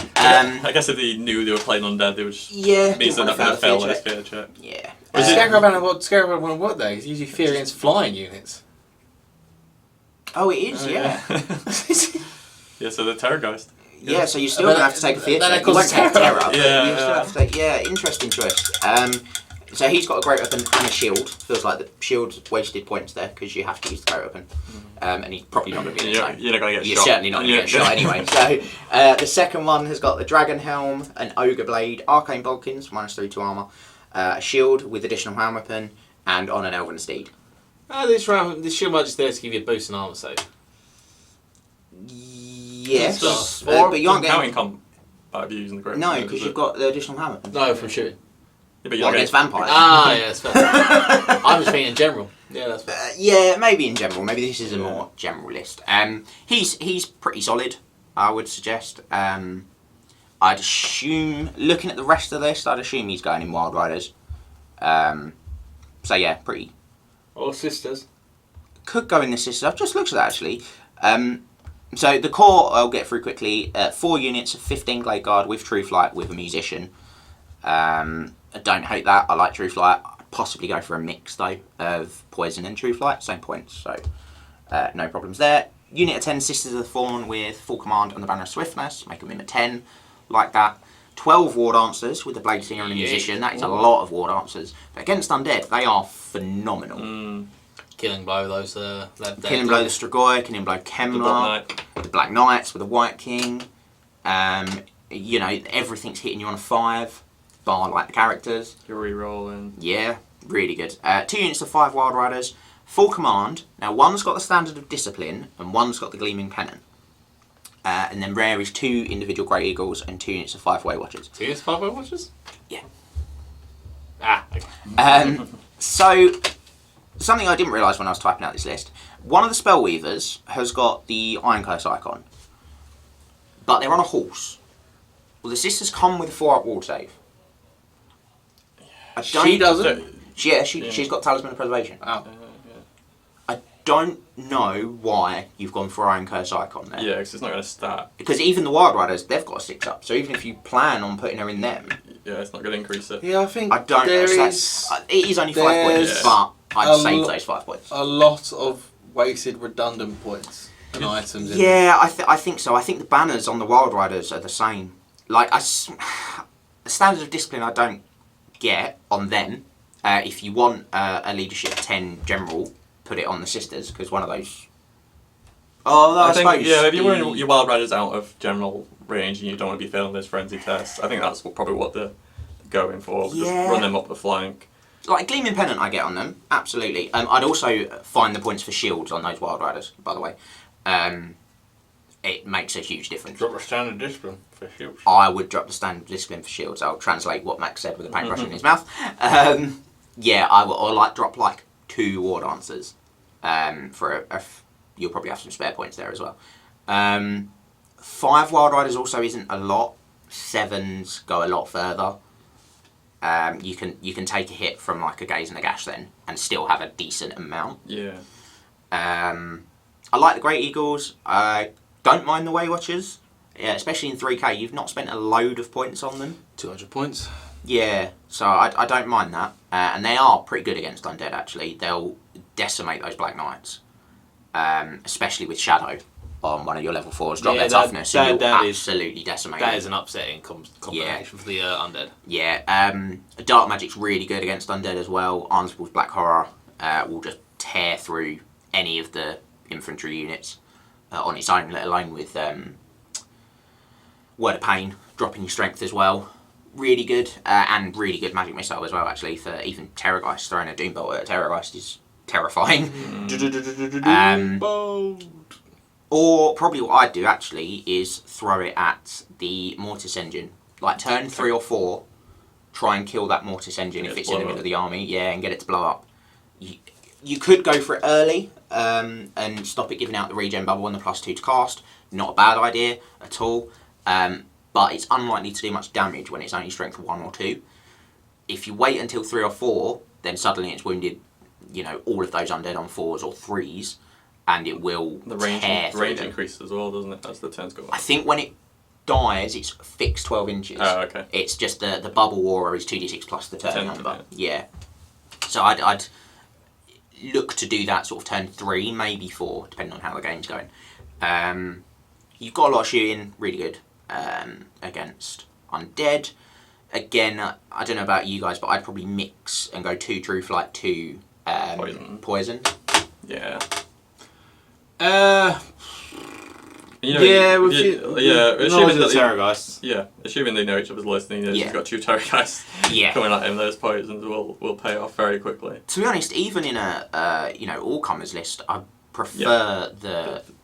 I guess if they knew they were playing undead, they would just Yeah. means they're didn't not wanna going to fail fear this check. fear check. Yeah. Was it- Scarecrow Banner, Scarecrow Banner what though? It's usually fear against flying units. Oh, it is, yeah. Yeah, so the Terrorgeist. Yeah, so you're still But going to have to take a fear then check. it You won't causes take terror. terror, but Yeah, you still yeah. have to take... Yeah, interesting choice. So he's got a great weapon and a shield. Feels like the shield's wasted points there because you have to use the great weapon. And he's probably not going to be in his zone. You're not going to get You're shot. certainly not going to get shot anyway. So the second one has got the Dragon Helm, an Ogre Blade, Arcane Balkans, -3 to armour, a shield with additional hand weapon, and on an Elven Steed. This shield might just there to give you a boost in armor save. Yes, It's but you aren't Now getting... in combat views and the great. No, because you've got the additional hand weapon. No, from shooting. Yeah, but What, you're against vampires? Ah, yeah, that's fair. I'm just thinking in general. Yeah, that's fair. Yeah, maybe in general. Maybe this is a more general list. He's pretty solid, I would suggest. I'd assume, looking at the rest of the list, I'd assume he's going in Wild Riders. So yeah, pretty. Or sisters. Could go in the sisters. I've just looked at that actually. So the core I'll get through quickly. 4 units of 15 Glade Guard with True Flight with a Musician. I don't hate that. I like True Flight. I'd possibly go for a mix though of Poison and True Flight. Same points, so no problems there. Unit of 10 Sisters of the Fawn with full command and the Banner of Swiftness. Make them in a 10. Like that. 12 War Dancers with the Blade Singer and the Musician. That is a lot of War Dancers. But against Undead, they are phenomenal. Killing Blow, those Killing Blow the Strigoi, Killing Blow Kemlar, the Black Knights with the White King. You know, everything's hitting you on a 5, bar like the characters. You're re-rolling. Yeah, really good. 2 units of 5 Wild Riders, full command. Now, one's got the Standard of Discipline, and one's got the Gleaming Pennant. And then rare is 2 individual Grey Eagles and 2 units of 5 Way Watchers. 2 units of 5 Way Watchers? Yeah. Okay. So, something I didn't realise when I was typing out this list. One of the Spellweavers has got the Iron Curse icon. But they're on a horse. Well, the sisters come with a 4-up ward save. She doesn't? She's got Talisman of Preservation. Oh. I don't know why you've gone for Iron Curse icon there. Yeah, because it's not going to start. Because even the Wild Riders, they've got a 6-up. So even if you plan on putting her in them... Yeah, it's not going to increase it. Yeah, I think I don't know. It is only 5 points, but I'd save those 5 points. A lot of wasted redundant points and items in Yeah, I think so. I think the banners on the Wild Riders are the same. Like, the Standard of Discipline I don't get on them. If you want a Leadership 10 General, put it on the Sisters, because one of those... Oh, I think, suppose. yeah, if you're running your Wild Riders out of general range and you don't want to be failing those frenzy tests, I think that's probably what they're going for. Just run them up the flank. Like Gleaming Pennant I get on them, absolutely. I'd also find the points for shields on those Wild Riders, by the way. It makes a huge difference. Drop a Standard Discipline for shields. I would drop the Standard Discipline for shields. I'll translate what Max said with a paintbrush in his mouth. Yeah, I would, or drop 2 War Dancers for you'll probably have some spare points there as well. 5 Wild Riders also isn't a lot. 7s go a lot further. You can take a hit from a Gaze and a Gash then and still have a decent amount. Yeah. I like the Great Eagles. I don't mind the Way Watchers. Yeah, especially in 3K, you've not spent a load of points on them. 200 points. Yeah, so I don't mind that. And they are pretty good against Undead, actually. They'll decimate those Black Knights. Especially with Shadow on one of your level 4s. Drop their toughness and you'll absolutely decimate That them. is an upsetting combination for the Undead. Yeah, Dark Magic's really good against Undead as well. Arnsball's Black Horror will just tear through any of the infantry units on its own, let alone with Word of Pain, dropping your strength as well. Really good, and really good magic missile as well, actually, for even Terrorgeist. Throwing a Doombolt at a Terrorgeist is terrifying. Or probably what I'd do, actually, is throw it at the Mortis Engine. Turn 3 or 4, try and kill that Mortis Engine if it's in the middle of the army, and get it to blow up. You could go for it early, and stop it giving out the regen bubble and the +2 to cast. Not a bad idea at all. But it's unlikely to do much damage when it's only strength 1 or 2. If you wait until 3 or 4, then suddenly it's wounded, all of those undead on 4s or 3s, and it will The tear through range them. increases as well, doesn't it, as the turns go on? I think when it dies, it's fixed 12 inches. Oh, okay. It's just the bubble war is 2d6 plus the turn 10, number. Yeah. So I'd look to do that sort of turn 3, maybe 4, depending on how the game's going. You've got a lot of shooting, really good. Against Undead. Again, I don't know about you guys, but I'd probably mix and go 2 True Flight, 2 Poison. Yeah. Assuming that Terrorgeist. Assuming they know each other's list, and he's got 2 Terrorgeists Yeah. coming at him, those poisons will pay off very quickly. To be honest, even in a all comers list, I prefer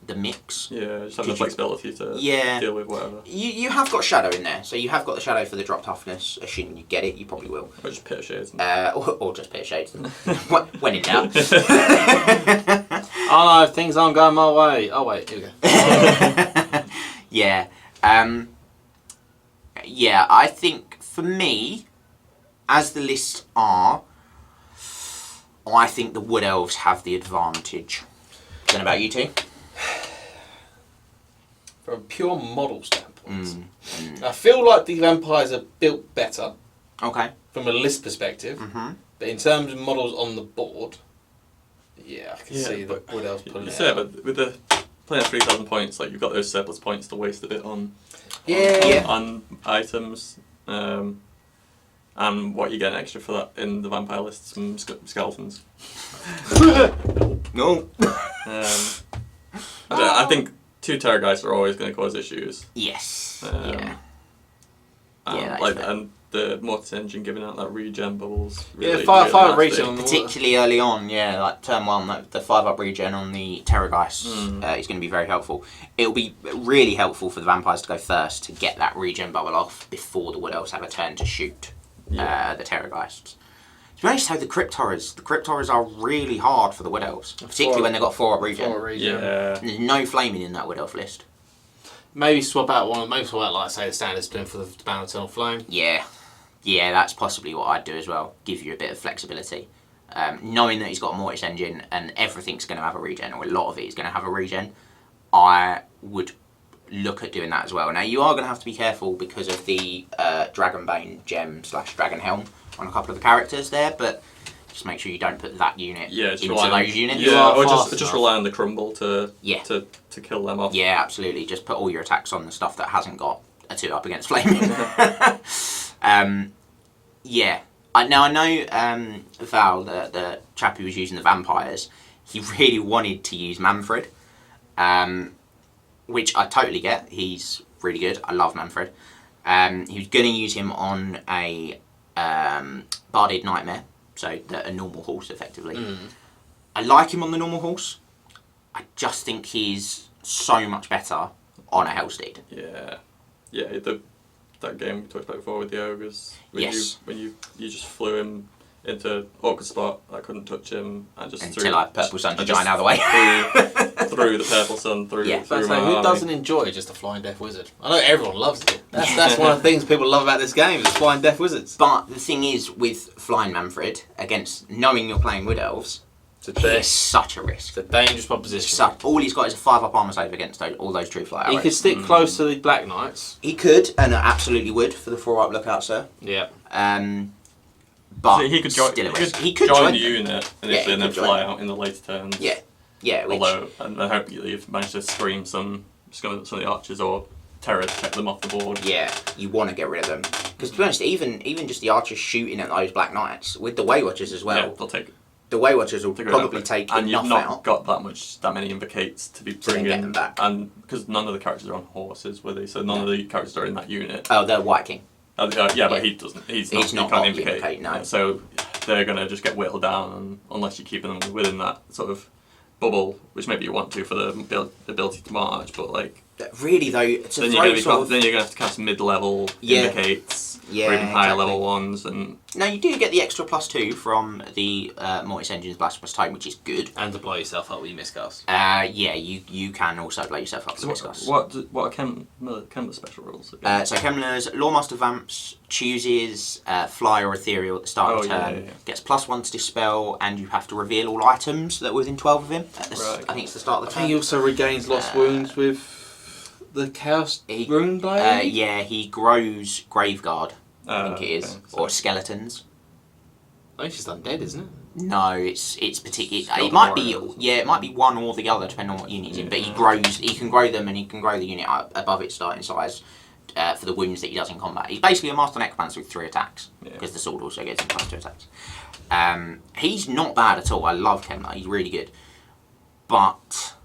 the mix. Yeah, just have the flexibility to deal with whatever. You have got Shadow in there, so you have got the Shadow for the drop toughness. Assuming you get it, you probably will. Or just Pit of Shades. Or just Pit of Shades. When in doubt. Oh no, things aren't going my way. Oh wait, here we go. Yeah. I think for me, as the lists are, I think the Wood Elves have the advantage. Don't know about you two. from a pure model standpoint. I feel like the vampires are built better Okay. from a list perspective, but in terms of models on the board, I can see the Wood Elves pulling it out. But with the playing at 3,000 points, like you've got those surplus points to waste a bit on items. And what you get extra for that in the vampire list, some skeletons. No. I think 2 Terrorgeists are always going to cause issues. Yes. And the Mortis engine giving out that regen bubbles. Really, 5 really regen on the particularly early on, like turn 1, the 5-up regen on the Terrorgeist is going to be very helpful. It'll be really helpful for the vampires to go first to get that regen bubble off before the Wood Elves have a turn to shoot the Terrorgeists. To be honest, though, the Crypt Horrors are really hard for the Wood Elves, particularly when they've got 4-up regen. Yeah. There's no flaming in that Wood Elf list. Maybe swap out like say the standard spin for the Bound Eternal Flame. Yeah, that's possibly what I'd do as well. Give you a bit of flexibility. Knowing that he's got a Mortis engine and everything's going to have a regen, or a lot of it is going to have a regen, I would look at doing that as well. Now, you are going to have to be careful because of the Dragonbane gem / Dragon Helm on a couple of the characters there, but just make sure you don't put that unit into those units. Or just rely on the crumble to kill them off. Yeah, absolutely. Just put all your attacks on the stuff that hasn't got a 2-up against flaming. I know Val, the chap who was using the vampires, he really wanted to use Manfred, which I totally get. He's really good. I love Manfred. He was going to use him on a Barded Nightmare, so a normal horse, effectively. I like him on the normal horse. I just think he's so much better on a Hellsteed. That game we talked about before with the ogres. When you just flew him into awkward spot, I couldn't touch him, and just until Purple Sun to giant out of the way. through the Purple Sun, through my who doesn't enjoy just a Flying Death Wizard? I know everyone loves it. That's one of the things people love about this game is Flying Death Wizards. But the thing is, with Flying Manfred, against knowing you're playing Wood Elves, it's such a risk. It's a dangerous proposition. All he's got is a 5-up armor save against all those True Fly arrows. He could stick close to the Black Knights. He could, and absolutely would for the 4-up lookout, sir. Yeah. But so he could join the unit initially and then fly out in the later turns. Although, and hopefully you've managed to scream some of the archers or terror to take them off the board. Yeah, you want to get rid of them. Because to be honest, even just the archers shooting at those Black Knights, with the Waywatchers as well, they'll take it. The Waywatchers will probably take and enough you've not out. got that many Invocates to be bringing them back. And because none of the characters are on horses, were they? So none of the characters are in that unit. Oh, the White King. But he doesn't. He can't invocate. No. So they're gonna just get whittled down, unless you're keeping them within that sort of bubble, which maybe you want to for the ability to march. But like, really though, then you're gonna have to cast mid-level Invocates. Or even higher level ones, and no, you do get the extra +2 from the Mortis Engine's Blast plus Tome, which is good. And to blow yourself up with your miscast. You can also blow yourself up with miscast. What are Kemmler's special rules? So Kemmler's Lawmaster Vamps chooses Fly or Ethereal at the start of the turn, gets +1 to Dispel, and you have to reveal all items that are within 12 of him. I think it's the start of the turn. I think he also regains Lost Wounds with the Chaos Rune Blade? He grows Graveguard, I think it is, or Skeletons. I think it's just undead, isn't it? No, it's particularly. It might be one or the other, depending on what unit he's in. But he can grow them, and he can grow the unit up above its starting size for the wounds that he does in combat. He's basically a Master Necromancer with 3 attacks, because the sword also gets him +2 attacks. He's not bad at all. I love Kemmler. He's really good, but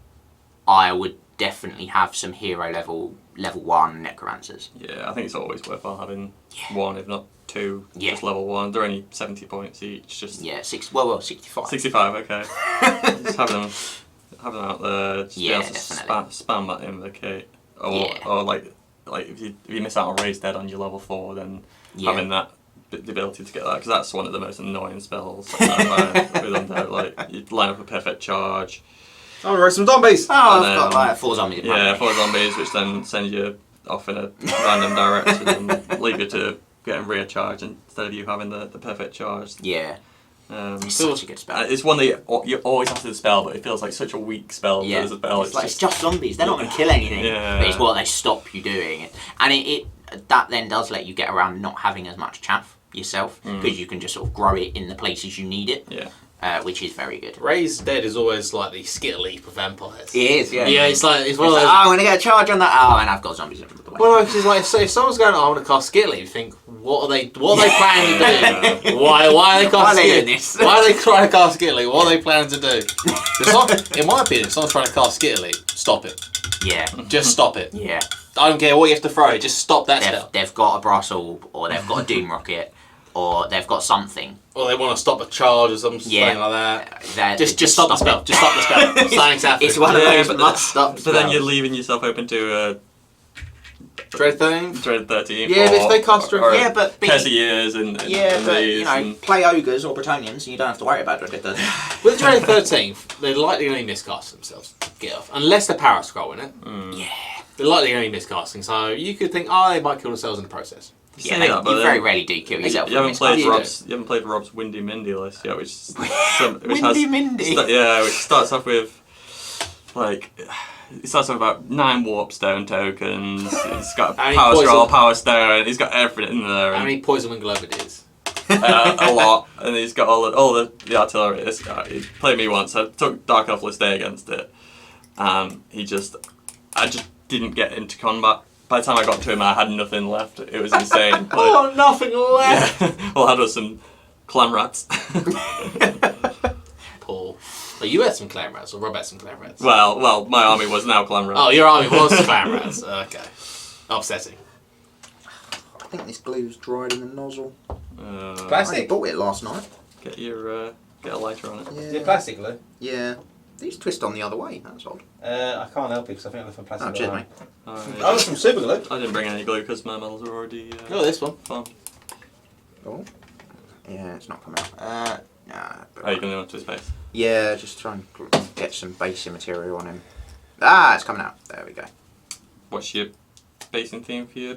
I would definitely have some hero level 1 necromancers. Yeah, I think it's always worthwhile having 1, if not 2, just level 1. They're only 70 points each. Just 65. 65, okay. Just have them out there. Just be able to spam that Invocate. Or like if you miss out on Raise Dead on your level 4, then having that the ability to get that, because that's one of the most annoying spells with Undead. Like you line up a Perfect Charge. I'm gonna raise some zombies! I've got like 4 zombies. 4 zombies, which then send you off in a random direction and leave you to getting rear charge instead of you having the perfect charge. Yeah. It's such a good spell. It's one that you always have to dispel, but it feels like such a weak spell Yeah, to dispel. it's just zombies. They're not going to kill anything. Yeah. But it's what they stop you doing. And that then does let you get around not having as much chaff yourself, because you can just sort of grow it in the places you need it. Yeah. Which is very good. Raised Dead is always like the skittle leap of vampires. It is, yeah. Yeah, it's one of those. Oh, I'm going to get a charge on that. Oh, and I've got zombies in the way. Well, no, because like if someone's going, I want to cast skittle leap, you think, what are they planning to do? Why are they casting doing skittle? this? Why are they trying to cast skittle leap? What are they planning to do? In my opinion, if someone's trying to cast skittle leap, stop it. Yeah. Just stop it. Yeah. I don't care what you have to throw. Just stop that spell. They've got a brass orb, or they've got a doom rocket, or they've got something. Or they want to stop a charge or something like that. Just stop the spell. Just stop the spell. Something's happening. It's one of those must stop But then spells. you're leaving yourself open to Dread 13? Dread 13. Yeah, but if they cast Dread... Yeah, but... Curse of Years and but, these you know, and- play ogres or Bretonians and you don't have to worry about Dread 13. With Dread 13, they're likely only miscast themselves. Get off. Unless they're power scroll in it. Yeah. They're likely only miscasting, so you could think, oh, they might kill themselves in the process. You Yeah, say that, but you then- very rarely do kill yourself. You haven't with played miscast. You haven't played Rob's Windy Mindy list yet, which Windy Mindy? which starts off with like it starts off about 9 warpstone tokens. It's got How many power poison- scroll, power stone. He's got everything in there. How And, many Poison Wind Glovidies? a lot, and he's got all the artillery. This guy, he played me once. I took Dark Elf Day against it. I just didn't get into combat. By the time I got to him, I had nothing left. It was insane. Like, Oh, nothing left! yeah. All I had was some clan rats. Paul. Well, you had some clan rats, or Rob had some clan rats. well, my army was now clan rats. Oh, your army was clan rats. Okay. Upsetting. I think this glue's dried in the nozzle. Plastic? I bought it last night. Get a lighter on it. Yeah. Is it plastic glue? Yeah. These twist on the other way. That's odd. I can't help it because I think I left some plastic Oh, cheers, mate. I left some super glue. I didn't bring any glue because my medals were already Oh, this one. farmed. Oh. Yeah, it's not coming out. Nah. Oh, you can do it to his face. Yeah, just try and get some basing material on him. Ah, it's coming out. There we go. What's your basing theme for you?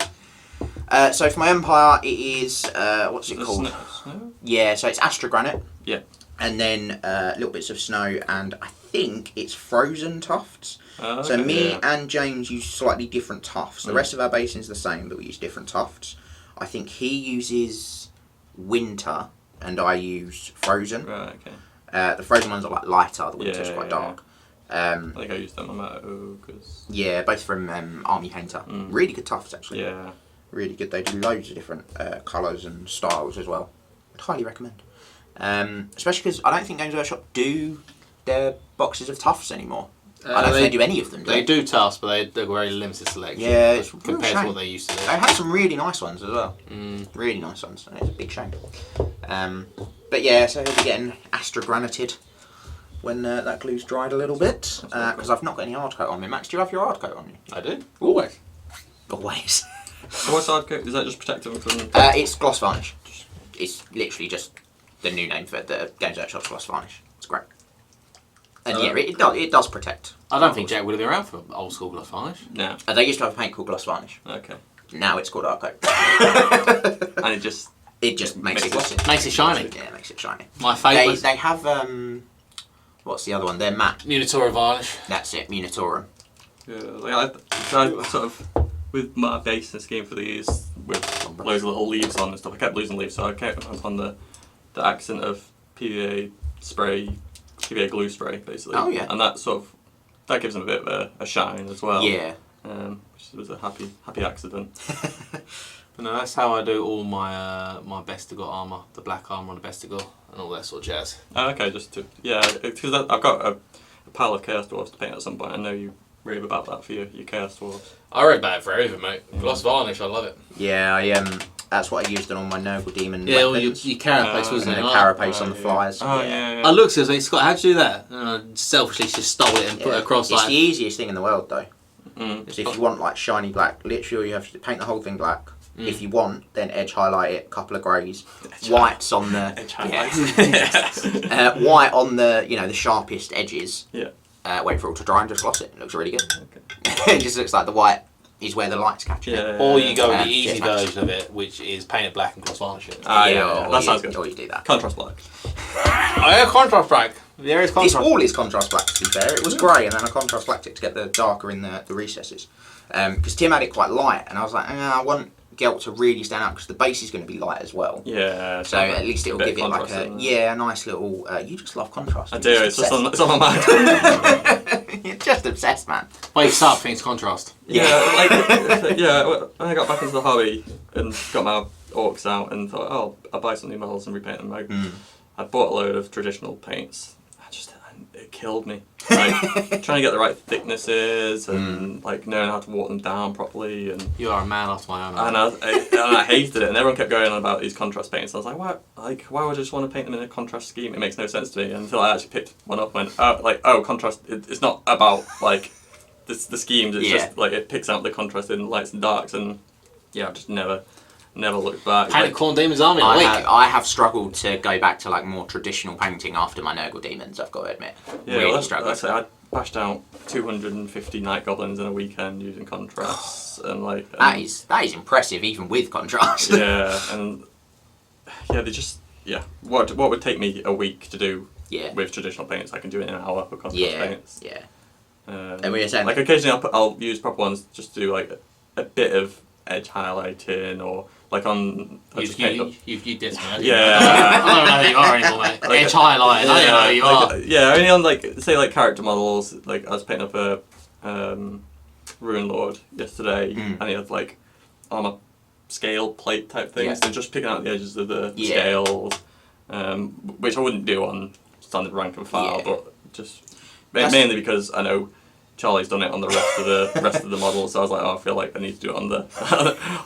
So for my Empire, it is, what's it The called? Snow? Yeah, so it's Astra Granite. Yeah. And then little bits of snow, and I think it's frozen tufts. Oh, So okay, me yeah. and James use slightly different tufts. The rest of our basing's the same, but we use different tufts. I think he uses winter, and I use frozen. Right, okay. The frozen ones are like lighter, the winter's Yeah, quite yeah, dark. I think I used them on my ogres. Yeah, both from Army Painter. Really good tufts, actually. Yeah. Really good. They do loads of different colours and styles as well. I'd highly recommend. Especially because I don't think Games Workshop do their boxes of tufts anymore. I don't think they do any of them, do They do tufts, but they're very limited selection. Yeah, it's a real compared to shame. what they used to do. They have some really nice ones as well. Really nice ones, and it's a big shame. But yeah, so he'll be getting Astra Granited when that glue's dried a little bit. Because I've not got any hard coat on me. Max, do you have your hard coat on you? I do. Always. Always. So what's hard coat? Is that just protect them from... It's gloss varnish. It's literally just the new name for the Games Workshop's gloss varnish. It's great. And yeah, it does protect. I don't think Jack would have been around for old school gloss varnish. No. They used to have a paint called gloss varnish. Okay. Now it's called hard coat. And it just... It just makes it glossy. Makes it shiny. Yeah, it makes it shiny. My favourite. They have what's the other one? They're matte. Munitora varnish. That's it, Munitorum. Yeah, like I sort of... With my basing scheme for these, with loads of little leaves on and stuff, I kept losing leaves, so I kept on the accent of PVA spray, PVA glue spray, basically. Oh, yeah. And that sort of, that gives them a bit of a shine as well. Yeah. Which was a happy accident. But no, that's how I do all my my Bestigoth armour, the black armour on the Bestigoth, and all that sort of jazz. Oh, okay, just to, yeah, because I've got a pile of Chaos Dwarfs to paint at some point. I know you rave about that for your Chaos Dwarfs. I read about it forever, mate. Gloss varnish, I love it. Yeah, that's what I used it on my Noble Demon Yeah, well, weapons. your carapace, and wasn't the it? carapace on the flies. Oh, yeah. I looked at it, like, Scott, how'd you do that? And I selfishly just stole it and put it across It's like... the easiest thing in the world, though. Mm. Because if you want like shiny black, literally you have to paint the whole thing black. If you want, then edge highlight it, couple of greys, whites on the Edge highlights. white on the the sharpest edges. Yeah. Wait for it all to dry and just gloss it. It looks really good. Okay. It just looks like the white is where the light's catching it. Yeah. Or you go with Yeah, the easy yeah, version of it, which is paint it black and gloss varnish it. Yeah, that sounds good. Or you do that. Contrast black. I have contrast black. There is This contrast. wall is contrast black, to be fair. It was grey, and then I contrast blacked it to get the darker in the recesses. Because Tim had it quite light, and I was like, I want Gelt to really stand out because the base is going to be light as well. Yeah. So at least it'll bit give it of like contrast, a nice little. You just love contrast. I You're do. It's just just on, it's on my mind. You're just obsessed, man. Wakes up, thinks contrast. Yeah, when I got back into the hobby and got my orcs out and thought, oh, I'll buy some new models and repaint them. I bought a load of traditional paints. It killed me. Like trying to get the right thicknesses and like knowing how to water them down properly. And You are a man after my own heart. and I hated it. And everyone kept going on about these contrast paints. I was like, why would I just want to paint them in a contrast scheme? It makes no sense to me. Until I actually picked one up and went, contrast. It's not about like the schemes. It's just like it picks out the contrast in lights and darks. And yeah, I just never looked back. Panic Corn Demon's Army. I have struggled to go back to like more traditional painting after my Nurgle Demons. I've got to admit, really struggled. I bashed out 250 Night Goblins in a weekend using contrasts and like. That is impressive, even with contrast. Yeah, and What would take me a week to do with traditional paints, I can do it in an hour with contrast paints. Yeah. And we were saying, like occasionally I'll use proper ones just to do like a bit of edge highlighting or like on. You did, man. Yeah. I don't know who you are anymore, mate. Like, edge highlighting. I don't know who you are. Yeah, only on like say like character models. Like I was painting up a Ruin Lord yesterday, and he had like armor scale plate type things. So just picking out the edges of the scales, which I wouldn't do on standard rank and file, but just mainly because I know Charlie's done it on the rest of the models. So I was like, I feel like I need to do it on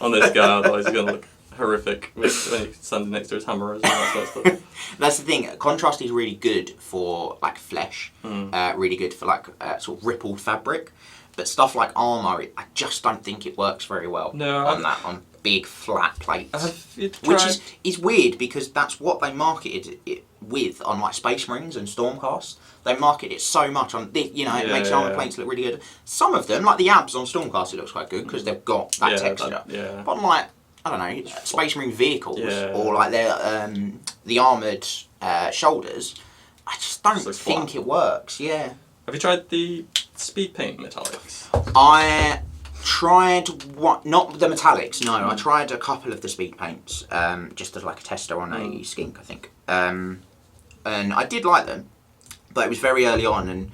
on this guy, otherwise he's gonna look horrific when he's standing next to his hammer and that sort of stuff. That's the thing. Contrast is really good for like flesh. Really good for like sort of rippled fabric. But stuff like armour, I just don't think it works very well on big flat plates. Which is weird because that's what they marketed it with on like Space Marines and Stormcast. They market it so much on it makes armour plates look really good. Some of them, like the abs on Stormcast, it looks quite good because they've got that texture. But on like, I don't know, Space Marine vehicles or like their the armoured shoulders, I just don't think it works. Yeah. Have you tried the speed paint metallics? I tried not the metallics. No, I tried a couple of the speed paints, just as like a tester on a skink, I think. And I did like them, but it was very early on, and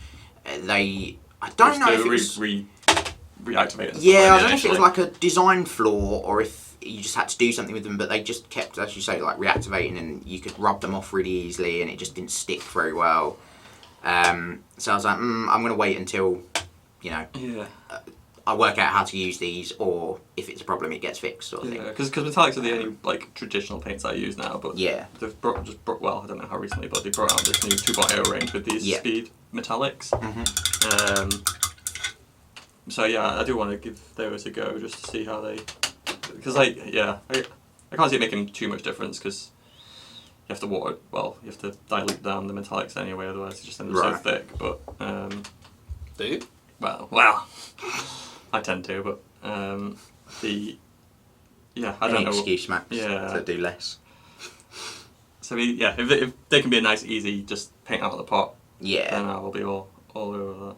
I don't know if it was reactivated. Yeah, I don't know if it was like a design flaw or if you just had to do something with them, but they just kept, as you say, like reactivating, and you could rub them off really easily, and it just didn't stick very well. So I was like, I'm going to wait until, I work out how to use these, or if it's a problem, it gets fixed, sort of thing. Because metallics are the only like traditional paints I use now. But they've brought, I don't know how recently, but they brought out this new 2.0 range with these speed metallics. So yeah, I do want to give those a go just to see how they, because I can't see it making too much difference because. You have to water. Well, you have to dilute down the metallics anyway, otherwise you just end up so thick. But do you? Well, I tend to. But I don't know. Excuse, Max. Yeah. To do less. So if they can be a nice, easy, just paint out of the pot. Yeah. Then I will be all over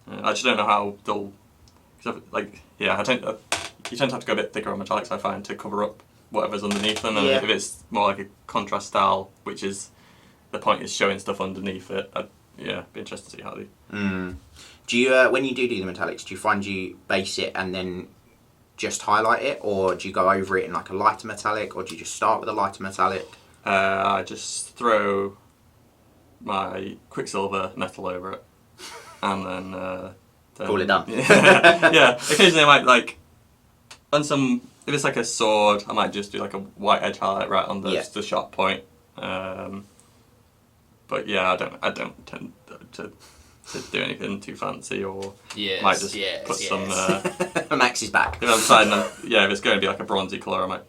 that. I just don't know how they'll. You tend to have to go a bit thicker on metallics. I find to cover up whatever's underneath them, and if it's more like a contrast style, which is the point is showing stuff underneath it, be interested to see how they. Do you when you do the metallics, do you find you base it and then just highlight it, or do you go over it in like a lighter metallic, or do you just start with a lighter metallic? I just throw my Quicksilver metal over it, and then call it done. Yeah, occasionally I might like on some. If it's like a sword, I might just do like a white edge highlight right on the shot point. But yeah, I don't tend to do anything too fancy, or might just put some. Max is back. If I'm deciding, if it's going to be like a bronzy colour, I might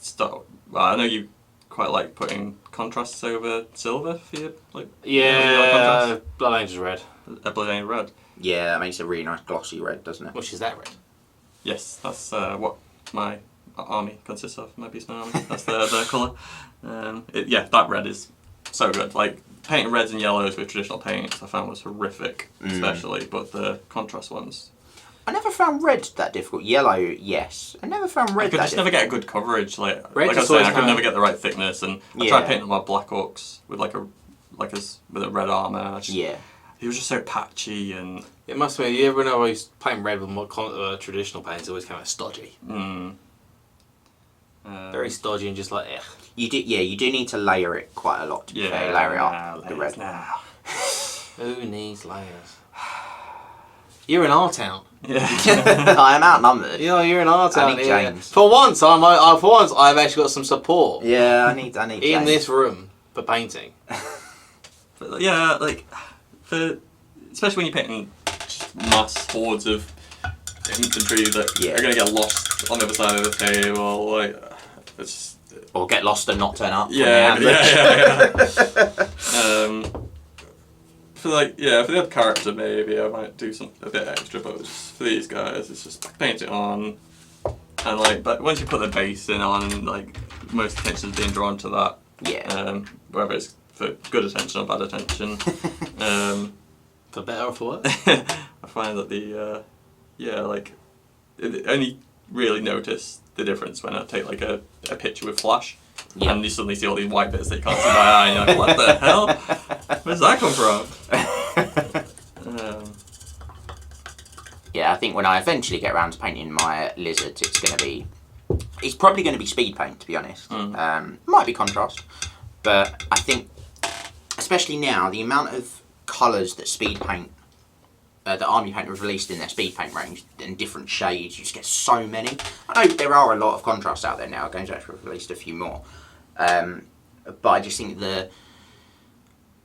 start. Well, I know you quite like putting contrasts over silver for your like. Yeah, Blood Angel's red. Blood Angel red. Yeah, that makes a really nice glossy red, doesn't it? Which is that red? Yes, that's what my army consists of. My beastman army. That's the colour. That red is so good. Like painting reds and yellows with traditional paints, I found was horrific, especially. But the contrast ones, I never found red that difficult. Yellow, yes. I never found red I could that just never get a good coverage. Like Red I was just saying, I always could had- never get the right thickness, and I tried painting my Black Orcs with with a red armor. Yeah. He was just so patchy and. It must be. You ever know I was painting red with more traditional paints? It always came out stodgy. Very stodgy and just like, eh. You do need to layer it quite a lot to be fair. Layer it up with the red. Now. Who needs layers? You're in our town. Yeah. I am outnumbered. You know, you're in our town. need yeah. James. For once, I've actually got some support Yeah, I need in James. this room for painting. But yeah, like especially when you're painting just mass hordes of infantry that are going to get lost on the other side of the table. Like it's Or get lost and not turn up. yeah, from the ambush. yeah. For the other character maybe I might do a bit extra, but just for these guys it's just paint it on, and but once you put the base in on, and most attention is being drawn to that. Yeah. Whether it's for good attention or bad attention. For better or for worse? I find that I only really notice the difference when I take a picture with flash, and you suddenly see all these white bits that you can't see by eye, and you're like, what the hell? Where's that come from? Yeah, I think when I eventually get around to painting my lizards, it's probably going to be speed paint, to be honest. Might be contrast, but I think, especially now, the amount of colours that speed paint, that Army Paint have released in their speed paint range, in different shades, you just get so many. I know there are a lot of contrasts out there now. Games actually have released a few more, but I just think the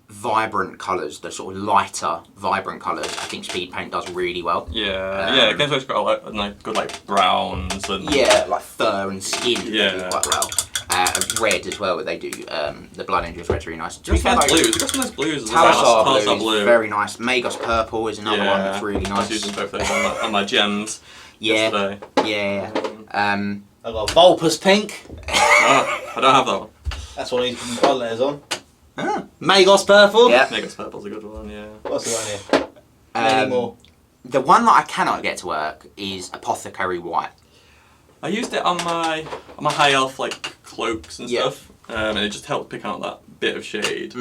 vibrant colours, the sort of lighter, vibrant colours, I think speed paint does really well. Yeah, Games Workshop's got good browns and like fur and skin. They do quite well. Red as well. They do the Blood Angels red's really nice. Blues. You've got some nice blues as Talsar well. blue is very nice. Magos purple is another one that's really I was nice. using both of those on my gems yesterday. Yeah. I've got Vulpus pink. I don't have that one. That's what he's putting colour letters on. Ah. Magos purple. Yeah. Megas purple's a good one, yeah. What's the one here? Many more. The one that I cannot get to work is Apothecary White. I used it on my high elf cloaks and stuff, and it just helped pick out that bit of shade.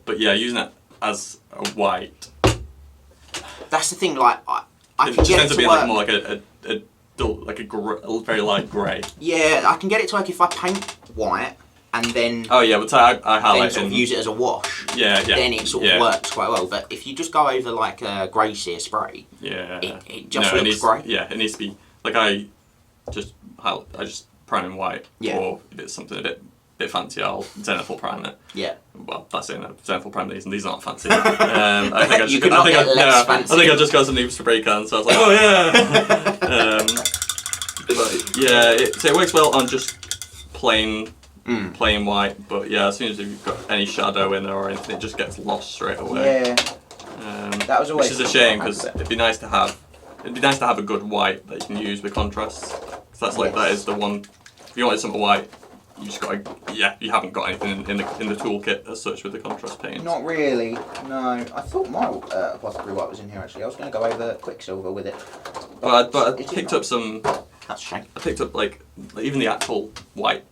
But yeah, using it as a white, that's the thing. I it can just get tends it to be to work. more a dull, a very light grey. Yeah, I can get it to work if I paint white and then Oh yeah, but I highlight sort of use it as a wash. Yeah. Then it sort of works quite well. But if you just go over a grey sear spray, it just looks great. Yeah, it needs to be I just prime in white, or if it's something a bit fancy, I'll Zenithal prime it. Yeah. Well, that's it. Zenithal prime these, and these aren't fancy. I think You could not get less fancy. I think I just got some spray cans, so I was like, oh yeah. But yeah, so it works well on just plain white. But yeah, as soon as you've got any shadow in there or anything, it just gets lost straight away. Yeah. That was always. Which is a shame because it'd be nice to have a good white that you can use with contrasts. Because that is the one. If you wanted something white, you just got you haven't got anything in the toolkit as such with the contrast paints. Not really. No, I thought my Apothecary White was in here actually. I was going to go over Quicksilver with it. But I picked up some. That's a shame. I picked up even the actual white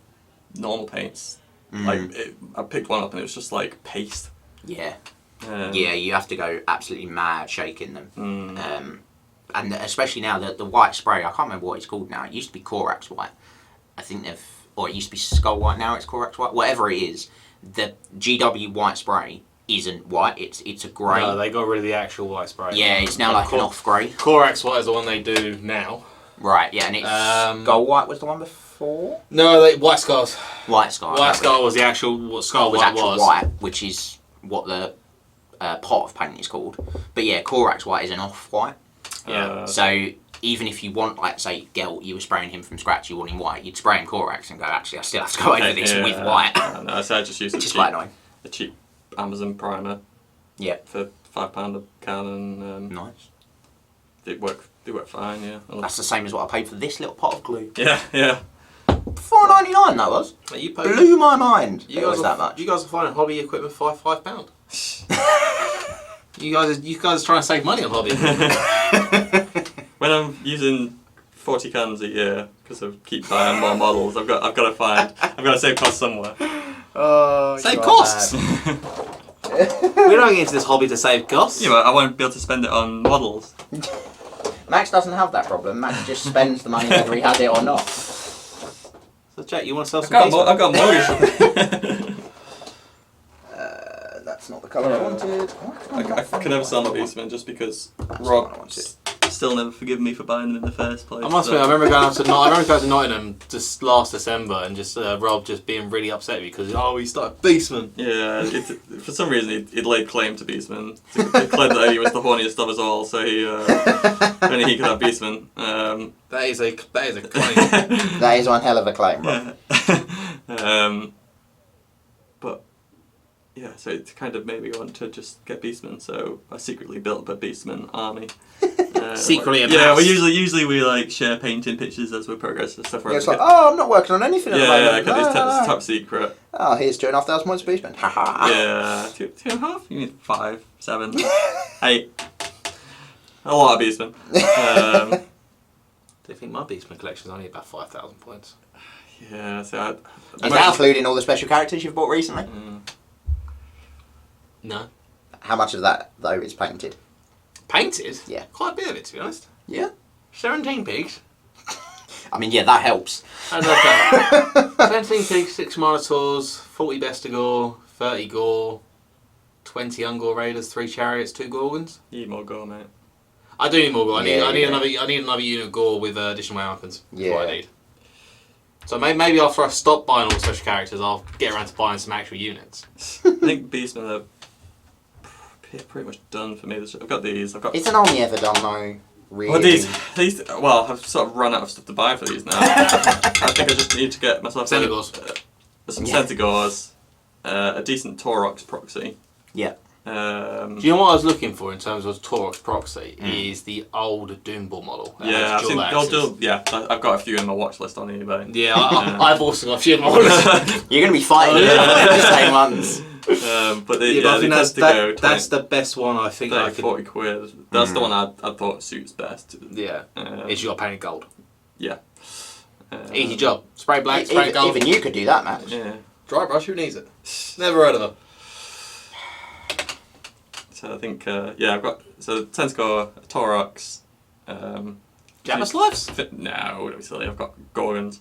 normal paints. I picked one up and it was just paste. Yeah. Yeah, you have to go absolutely mad shaking them. And especially now the white spray, I can't remember what it's called now. It used to be Corax White. I think or it used to be Skull White, now it's Corax White. Whatever it is, the GW white spray isn't white, it's a grey. No, they got rid of the actual white spray. Yeah, it's now an off grey. Corax White is the one they do now. Right, yeah, and it's Skull White was the one before? No, White Scars. White Skull. White Skull was the actual what Skull was White actual was. white, which is what the pot of paint is called. But yeah, Corax White is an off white. Yeah. So even if you want, say, Gelt, you were spraying him from scratch, you want him white, you'd spray him Corax and go, actually, I still have to go over this with white. No, so I just used Which is quite annoying. A cheap Amazon primer. Yeah. For £5 a can. Nice. They work fine, yeah. That's the same as what I paid for this little pot of glue. Yeah. $4.99 that was. You Blew my mind. You It guys was that much. You guys are finding hobby equipment for £5. you guys are trying to save money on hobby equipment. When I'm using 40 cans a year because I keep buying more models, I've got to save costs somewhere. Oh, Save costs. We're not getting into this hobby to save costs. Yeah, but I won't be able to spend it on models. Max doesn't have that problem. Max just spends the money whether he has it or not. So Jack, you want to sell some I've got a mortgage. That's not the colour I wanted. I can never sell my Beastmen just because Rob still never forgiven me for buying them in the first place. I must admit, I remember going to Nottingham just last December and just Rob just being really upset because he started Beastman. Yeah, for some reason he laid claim to Beastman. He claimed that he was the horniest of us all, so only he could have Beastman. That is a claim. That is one hell of a claim, Rob. But yeah, so it kind of made me want to just get Beastmen. So I secretly built a Beastman army. Secretly amassed. Yeah, we usually we like share painting pictures as we progress and stuff. Yeah, it's like, oh, I'm not working on anything at the moment. Yeah, because it's top secret. Oh, here's 2,500 points for Beastman. Haha. Yeah, 2.5? You mean 5, 7, 8. A lot of Beastmen. Do you think my Beastman collection is only about 5,000 points? Yeah, so Is that including all the special characters you've bought recently? No. How much of that, though, is painted? Painted? Yeah. Quite a bit of it, to be honest. Yeah. 17 pigs. I mean, yeah, that helps. How's that go? 17 pigs, 6 Minotaurs, 40 Bestigor, 30 Gore, 20 Ungor Raiders, 3 Chariots, 2 Gorgons. you need more gore, mate. I do need more Gore. I need Yeah. another unit of Gore with additional weapons. That's what I Yeah. need. So maybe after I stop buying all the special characters, I'll get around to buying some actual units. I think Beastmen are pretty much done for me. I've got these. Is an army ever done, though? Really? Well, these. Well, I've sort of run out of stuff to buy for these now. I think I just need to get myself Centigors. Some Centigors, a decent Taurox proxy. Yeah. Do you know what I was looking for in terms of Taurox proxy? Is the old Doomball model. Yeah, Dual axes. I've got a few in my watch list on eBay. Yeah, I've also got a few in my list. You're going to be fighting the same ones. But I think that's the best one I think I 30, could. 40 quid. That's the one I thought suits best. Yeah, it's you got painted gold. Yeah. Easy job. Spray black, spray gold. Even you could do that, Max. Yeah. Dry brush, who needs it? Never heard of it. So I think, I've got Tenscore, Taurox. Jabba Slives? No, don't be silly. I've got Gorgons.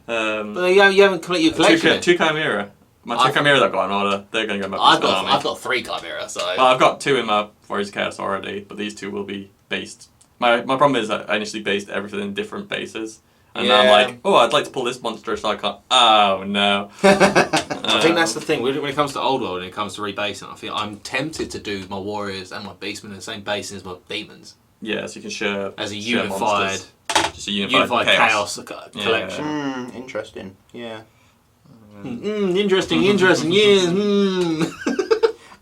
But you haven't completed your collection. Two Chimera. My 2 Chimera that I've got in order. They're going to go in my army. I've got 3 Chimera, so. Well, I've got 2 in my Warriors of Chaos already, but these 2 will be based. My problem is that I initially based everything in different bases. And now I'm like, oh, I'd like to pull this monster, so I can't. Oh, no. I think that's the thing. When it comes to Old World and it comes to rebasing, I think I'm tempted to do my Warriors and my Beastmen in the same basing as my Demons. Yeah, so you can share. As a share unified. monsters. Just a unified chaos collection. Yeah. Interesting. Yeah. Interesting, yes.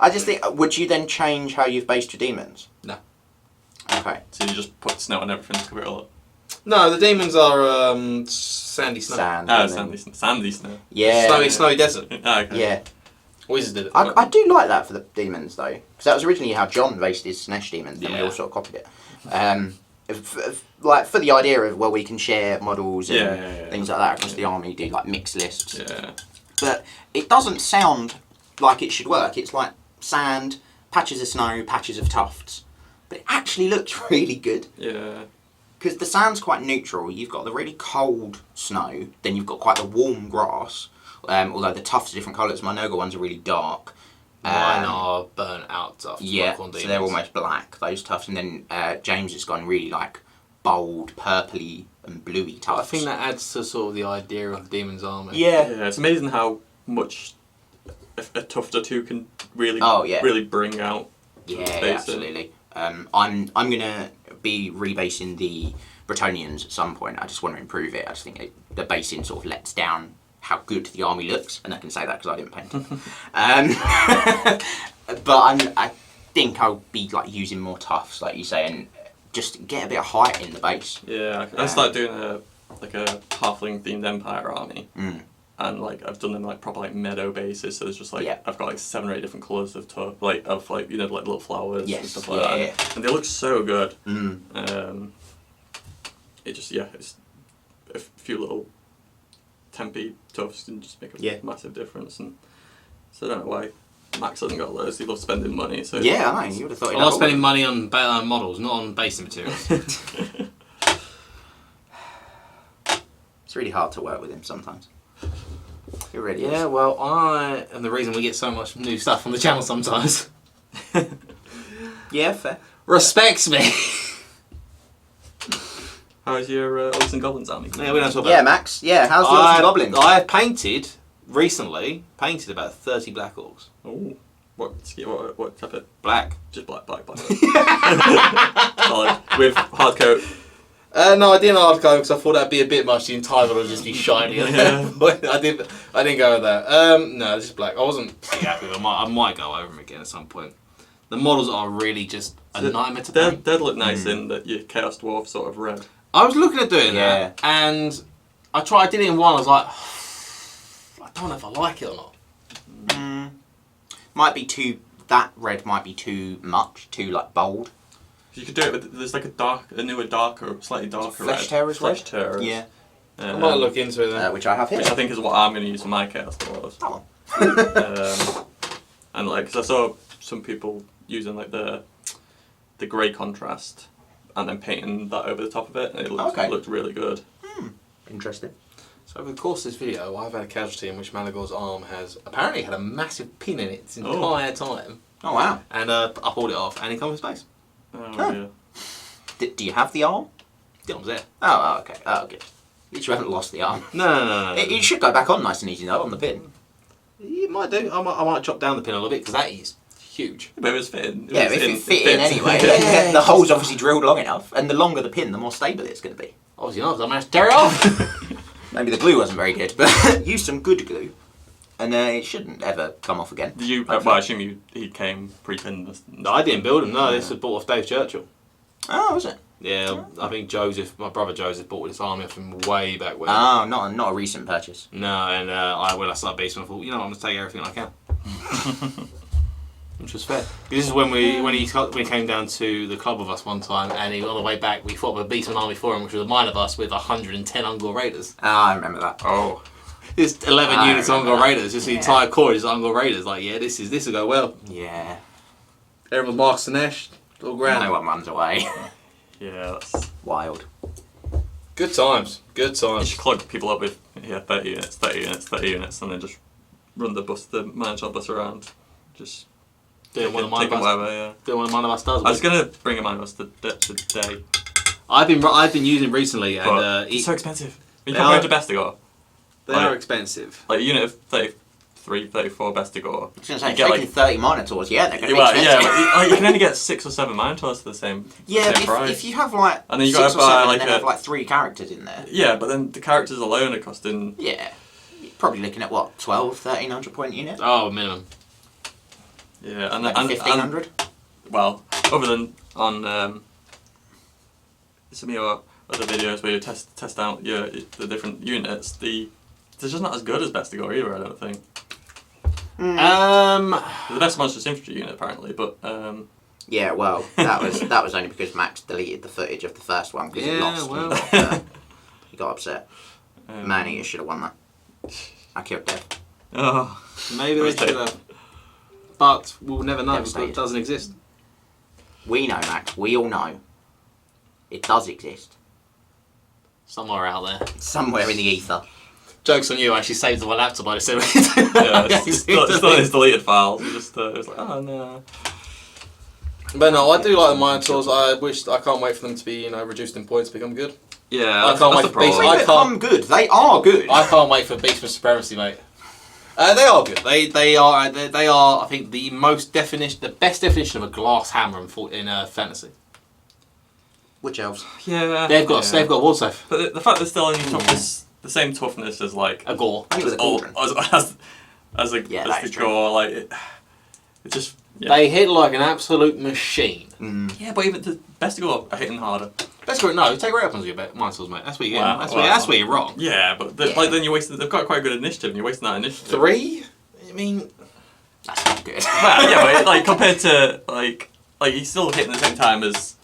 I just think, would you then change how you've based your demons? No. Okay. So you just put snow on everything to cover it all up. No, the demons are sandy snow. Sand. Oh, and then- sandy snow. Yeah. Snowy desert. Oh, okay. Yeah. Wizards did it. I do like that for the demons, though. Because that was originally how John based his Snesh demons, and we all sort of copied it. For the idea of, we can share models and things like that across the army, do like mixed lists. Yeah. But it doesn't sound like it should work. It's like sand, patches of snow, patches of tufts. But it actually looks really good. Yeah. Because the sand's quite neutral. You've got the really cold snow, then you've got quite the warm grass. Although the tufts are different colours. My Noga ones are really dark. Mine are burnt out tufts. Yeah, like so they're almost black, those tufts. And then James has gone really like bold, purpley and bluey tufts. I think that adds to sort of the idea of the demon's army. Yeah. Yeah, it's amazing how much a tuft or 2 can really, really bring out. Yeah, absolutely. I'm gonna be rebasing the Bretonians at some point. I just want to improve it. I just think the basing sort of lets down how good the army looks, and I can say that because I didn't paint it. But I think I'll be like using more tufts, like you say, and just get a bit of height in the base. Yeah, I started doing like a halfling themed Empire army. And like I've done them like proper like meadow bases, so there's just like I've got like 7 or 8 different colours of like you know, like little flowers and stuff like that. And they look so good. It just it's a few little tempy tufts can just make a massive difference. And so I don't know why Max hasn't got those. He loves spending money. So yeah, I know. You would have thought. I love spending money on models, not on basic materials. It's really hard to work with him sometimes. It really is. Yeah, well, I am the reason we get so much new stuff on the channel sometimes. Yeah, fair. Respects me. How's your Orcs and Goblins army? Yeah, we don't talk about Yeah, Max. Yeah, how's the Orcs and Goblins? I have recently painted about 30 Black Orcs. Oh, what type of? Black. Just black. Solid. With hard coat. No, I didn't hard coat because I thought that'd be a bit much. The entire would just be shiny. But I didn't go with that. No, just black. I wasn't pretty happy with them. I might go over them again at some point. The models are really just a nightmare to paint. They'd look nice in that your Chaos Dwarf sort of red. I was looking at doing that, and I did it in one. I was like, I don't know if I like it or not. Might be too. That red might be too much, too like bold. You could do it with, there's like a newer, darker, slightly darker Flesh Terrors, Flesh Terrors. Yeah. I might look into it then. Which I have here. Which I think is what I'm going to use for my Chaos Dwarves. That one. And like, because I saw some people using like the grey contrast and then painting that over the top of it, and it looked really good. Interesting. So over the course of this video, I've had a casualty in which Malagor's arm has apparently had a massive pin in it its entire time. Oh wow. And I pulled it off, and he comes with space. Oh yeah. Do you have the arm? The arm's there. Oh, okay. Oh, good. At least you haven't lost the arm. No. It should go back on nice and easy though, on the pin. It might do. I might chop down the pin a little bit, because that is huge. But it was fitting. Yeah, if it fit in anyway. The hole's obviously drilled long enough, and the longer the pin, the more stable it's going to be. Obviously not, because I managed to tear it off. Maybe the glue wasn't very good, but use some good glue, and it shouldn't ever come off again. Well, I assume he came pre-pinned. No, I didn't build him. No, this was bought off Dave Churchill. Oh, was it? Yeah, I think my brother Joseph, bought this army off him way back when. Oh, not a recent purchase. No, and when I started basement, I thought, you know, I'm going to take everything I can. Which was fair. This is when he came down to the club with us one time, and on the way back we fought with a Beastman army for him, which was a mine of us with 110 Ungor Raiders. Ah, I remember that. Oh. There's 11 units of Ungor Raiders, just the entire core is Ungor Raiders. Like, yeah, this will go well. Yeah. Everyone marks the Nesh, all grand. No one runs away. Yeah, that's Wild. Good times. You should clog people up with 30 units, 30 units, 30 units, and then just run the mine shot bus around. Just doing one of mine of us does. I was gonna bring a mine of us today. I've been using recently, and it's so expensive. When you compare it to Bestigor, they are expensive. Like a unit of 33, 34 Bestigor. I was going to say, taking 30 Minotaurs, they're going to be expensive. Yeah, but you can only get 6 or 7 Minotaurs for the same price. If you have like and then you 6 or 7 and then have like 3 characters in there. Yeah, but then the characters alone are costing... Yeah. You're probably looking at what, 12, 1300 point unit? Oh, minimum. Yeah, and 1500? Well, other than on some of your other videos where you test out the different units, they're just not as good as Bestigor either, I don't think. They're the best monstrous infantry unit apparently, but yeah, well, that was only because Max deleted the footage of the first one because he lost. And he got upset. Man, should have won that. I killed Dev. Oh, maybe they should have. But we'll never know because it doesn't exist. We know, Max. We all know. It does exist. Somewhere out there. Somewhere in the ether. Joke's on you, I actually saved it on my laptop. I just said it's not in his deleted files. It was like, oh no. But no, I do like the Minotaurs. I can't wait for them to be, reduced in points, become good. Yeah, I can't wait for Beast. They become good. They are good. I can't wait for Beastman Supremacy, mate. They are good. They are. I think the best definition of a glass hammer in fantasy. Which elves? Yeah, they've got wall safe. But the fact they're still only the same toughness as like a gore. As the gore, like it just. Yeah. They hit like an absolute machine. Yeah, but even the Bestigor are hitting harder. That's great. No, take great weapons with your monsters, mate. That's where you Wow, that's where you're wrong. Yeah, but like then you're wasting. They've got quite a good initiative, and you're wasting that initiative. 3? I mean, That's not good. Well, yeah, but like compared to like he's still hitting the same time as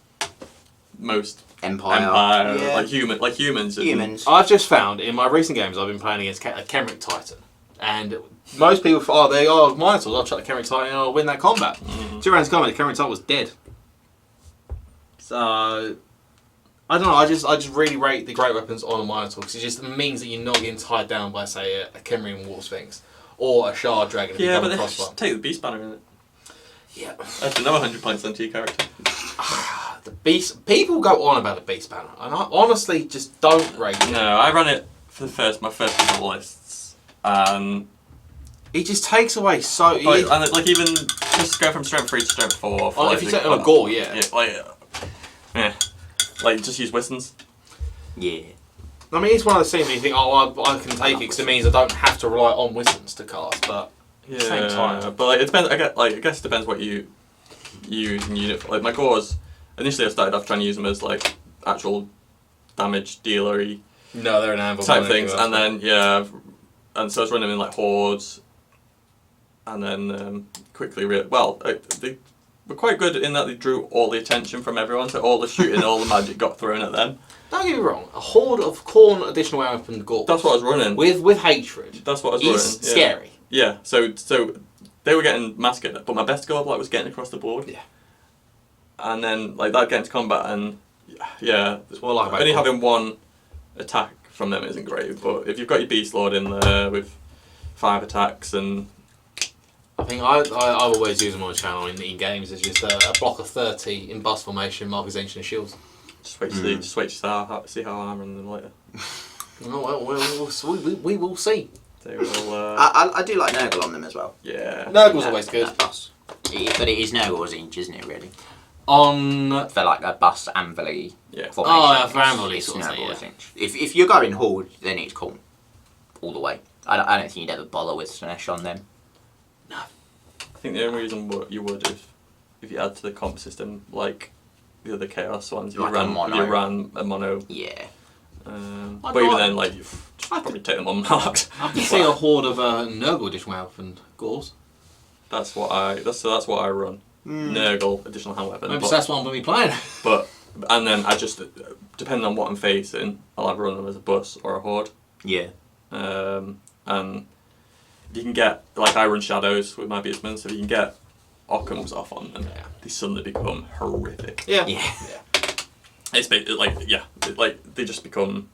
most Empire. Yeah. like humans. Humans. I've just found in my recent games I've been playing against a Kenric Titan, and most people thought, they are Minotaurs. I'll chuck the Kenric Titan and I'll win that combat. 2 rounds combat, the Kenric Titan was dead. So I don't know. I just really rate the great weapons on a Minotaur because it just means that you're not getting tied down by, say, a Kemrian War Sphinx or a Shard Dragon. Yeah, but just take the Beast Banner in it. Yeah, That's another 100 points onto your character. the Beast. People go on about the Beast Banner, and I honestly just don't rate it. No, I ran it for my first couple of lists, and It just takes away so. like even just go from strength 3 to strength 4. Oh, if you take on a Gore, yeah. Like just use Wistons. Yeah. I mean, it's one of the things where you think, I can take it because it means I don't have to rely on Wisdoms to cast, but at the same time. But like it depends. I guess it depends what you use and unit. Like my Gores, initially I started off trying to use them as like actual damage dealery No, they're an anvil type things, and then and so I was running them in like hordes, and then quickly they were quite good in that they drew all the attention from everyone, so all the shooting, all the magic got thrown at them. Don't get me wrong, a horde of Khorne additional weapon Gores. That's what I was running. With hatred. That's what I was Is running. scary. Yeah. So they were getting massacred, but my best goal was getting across the board. Yeah. And then like that getting to combat and It's more like only having one attack from them isn't great, but if you've got your Beast Lord in there with 5 attacks and I think I always use them on the channel in games as just a block of 30 in bus formation, markers ancient shields. just wait to see how I'm running them later. Oh, well, we will see. They will. I do like Nurgle on them as well. Yeah. Nurgle's always good. That bus. But it is Nurgle's inch, isn't it, really? On For like a bus Anvil-y Yeah. formation. Oh, yeah, for Anvil-y it's sort of thing, Nurgle's yeah. inch. If you're going Horde, then it's cool. All the way. I don't think you'd ever bother with Slanesh on them. I think the only reason you would if you add to the comp system like the other Chaos ones, if Like you ran a mono. Yeah. But even then, like you'd probably take them unmarked. I can see a horde of Nurgle additional weapon Gores. That's what I run. Nurgle additional hand weapon. Maybe that's what I'm going to be playing. And then I just depending on what I'm facing, I'll either run them as a bus or a horde. Yeah. And you can get like I run shadows with my beastmen, so you can get Occams off on them. They suddenly become horrific. Yeah. It's like they just become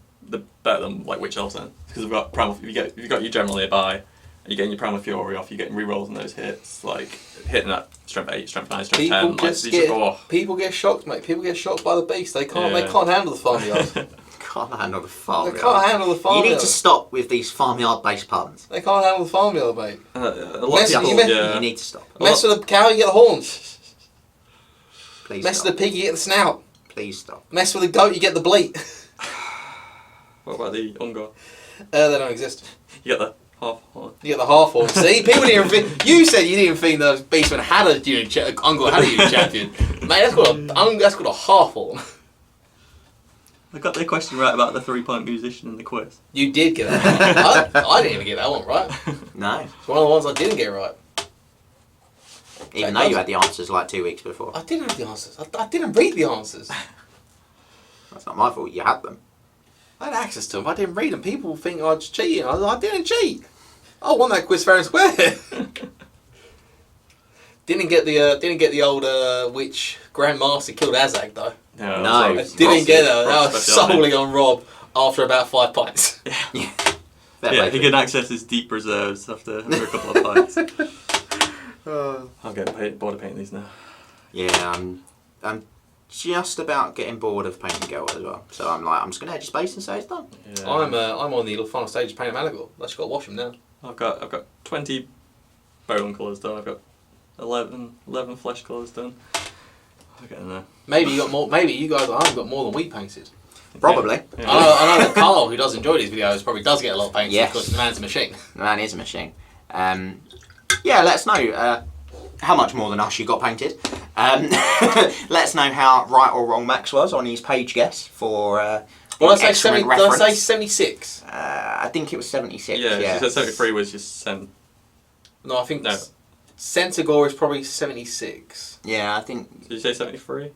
better than like witch elves then, because we've got primal. If you've got your general nearby, and you're getting your primal fury off, you're getting rerolls on those hits, like hitting that strength 8, strength 9, strength 10. People get shocked, mate. People get shocked by the beast. They can't handle the farmyard. Can't handle the farmyard. They can't handle the farmyard. You need to stop with these farmyard-based puns. They can't handle the farmyard, mate. A lot of people, You need to stop. Mess with the cow, you get the horns. Please Mess stop. with the pig, you get the snout. Please stop. Mess with the goat, you get the bleat. What about the Ungor? They don't exist. You get the half horn. You get the half horn. See, people didn't even think. You said you didn't think the Beastman had a unit Ungor had a unit champion. Mate, that's called a half horn. I got the question right about the 3-point musician in the quiz. You did get that. I didn't even get that one right. No. It's one of the ones I didn't get right. Even though you had the answers like 2 weeks before. I didn't have the answers. I didn't read the answers. That's not my fault. You had them. I had access to them. I didn't read them. People think I was cheating. I didn't cheat. I won that quiz fair and square. Didn't get the old witch Grandmaster killed Azag though. Yeah, No. I didn't get that. That was solely on Rob after about 5 pints. Yeah. Yeah, he can access his deep reserves after a couple of fights. I'm getting bored of painting these now. Yeah, I'm just about getting bored of painting Gelt as well. So I'm just gonna edge space and say it's done. Yeah. I'm on the final stage of painting Malagor. I just got to wash him now. I've got 20 bone colours done. I've got 11 flesh colours done. I'm getting there. Maybe you got more. Maybe you guys at home got more than we painted. Probably. Yeah. I know that Carl, who does enjoy these videos, probably does get a lot of painted Yes. because the man's a machine. The man is a machine. Yeah, let us know. how much more than us you got painted. Let us know how right or wrong Max was on his page guess for Well, I say excellent 70, did I say reference. 76? I think it was 76. Yeah, Yeah. she said 73 was just No, I think No. Centaur is probably 76. Yeah, I think. Did you say 73?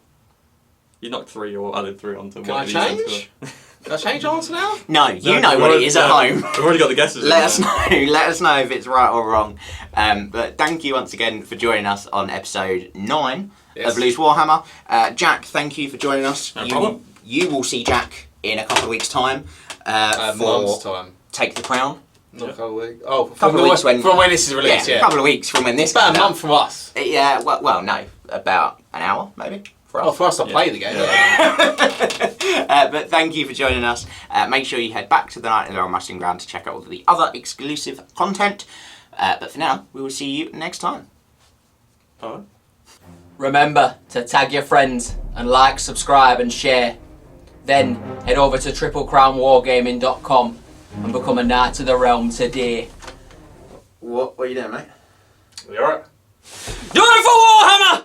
You knocked 3 or added 3 onto Can what I you said change? to it. Can I change answer now? No, you No, know we've what it already- is at home. We've already got the guesses. Let in us there. know. Let us know if it's right or wrong. But thank you once again for joining us on episode 9 Yes. of Loose Warhammer. Jack, thank you for joining us. No problem. You will see Jack in a couple of weeks' time for Month's time. Take the Crown. Not a couple of weeks. Oh, Couple of weeks when- from when this is released, a yeah. couple of weeks from when this About comes a out. month from us. Yeah, well, no, about an hour maybe. For us. Oh, for us to play the game. Yeah. But thank you for joining us. Make sure you head back to the Nightly Realm Wrestling Ground to check out all of the other exclusive content. But for now, we will see you next time. Alright. Remember to tag your friends and like, subscribe and share. Then head over to triplecrownwargaming.com and become a Knight of the Realm today. What are you doing, mate? You alright? Do it for Warhammer!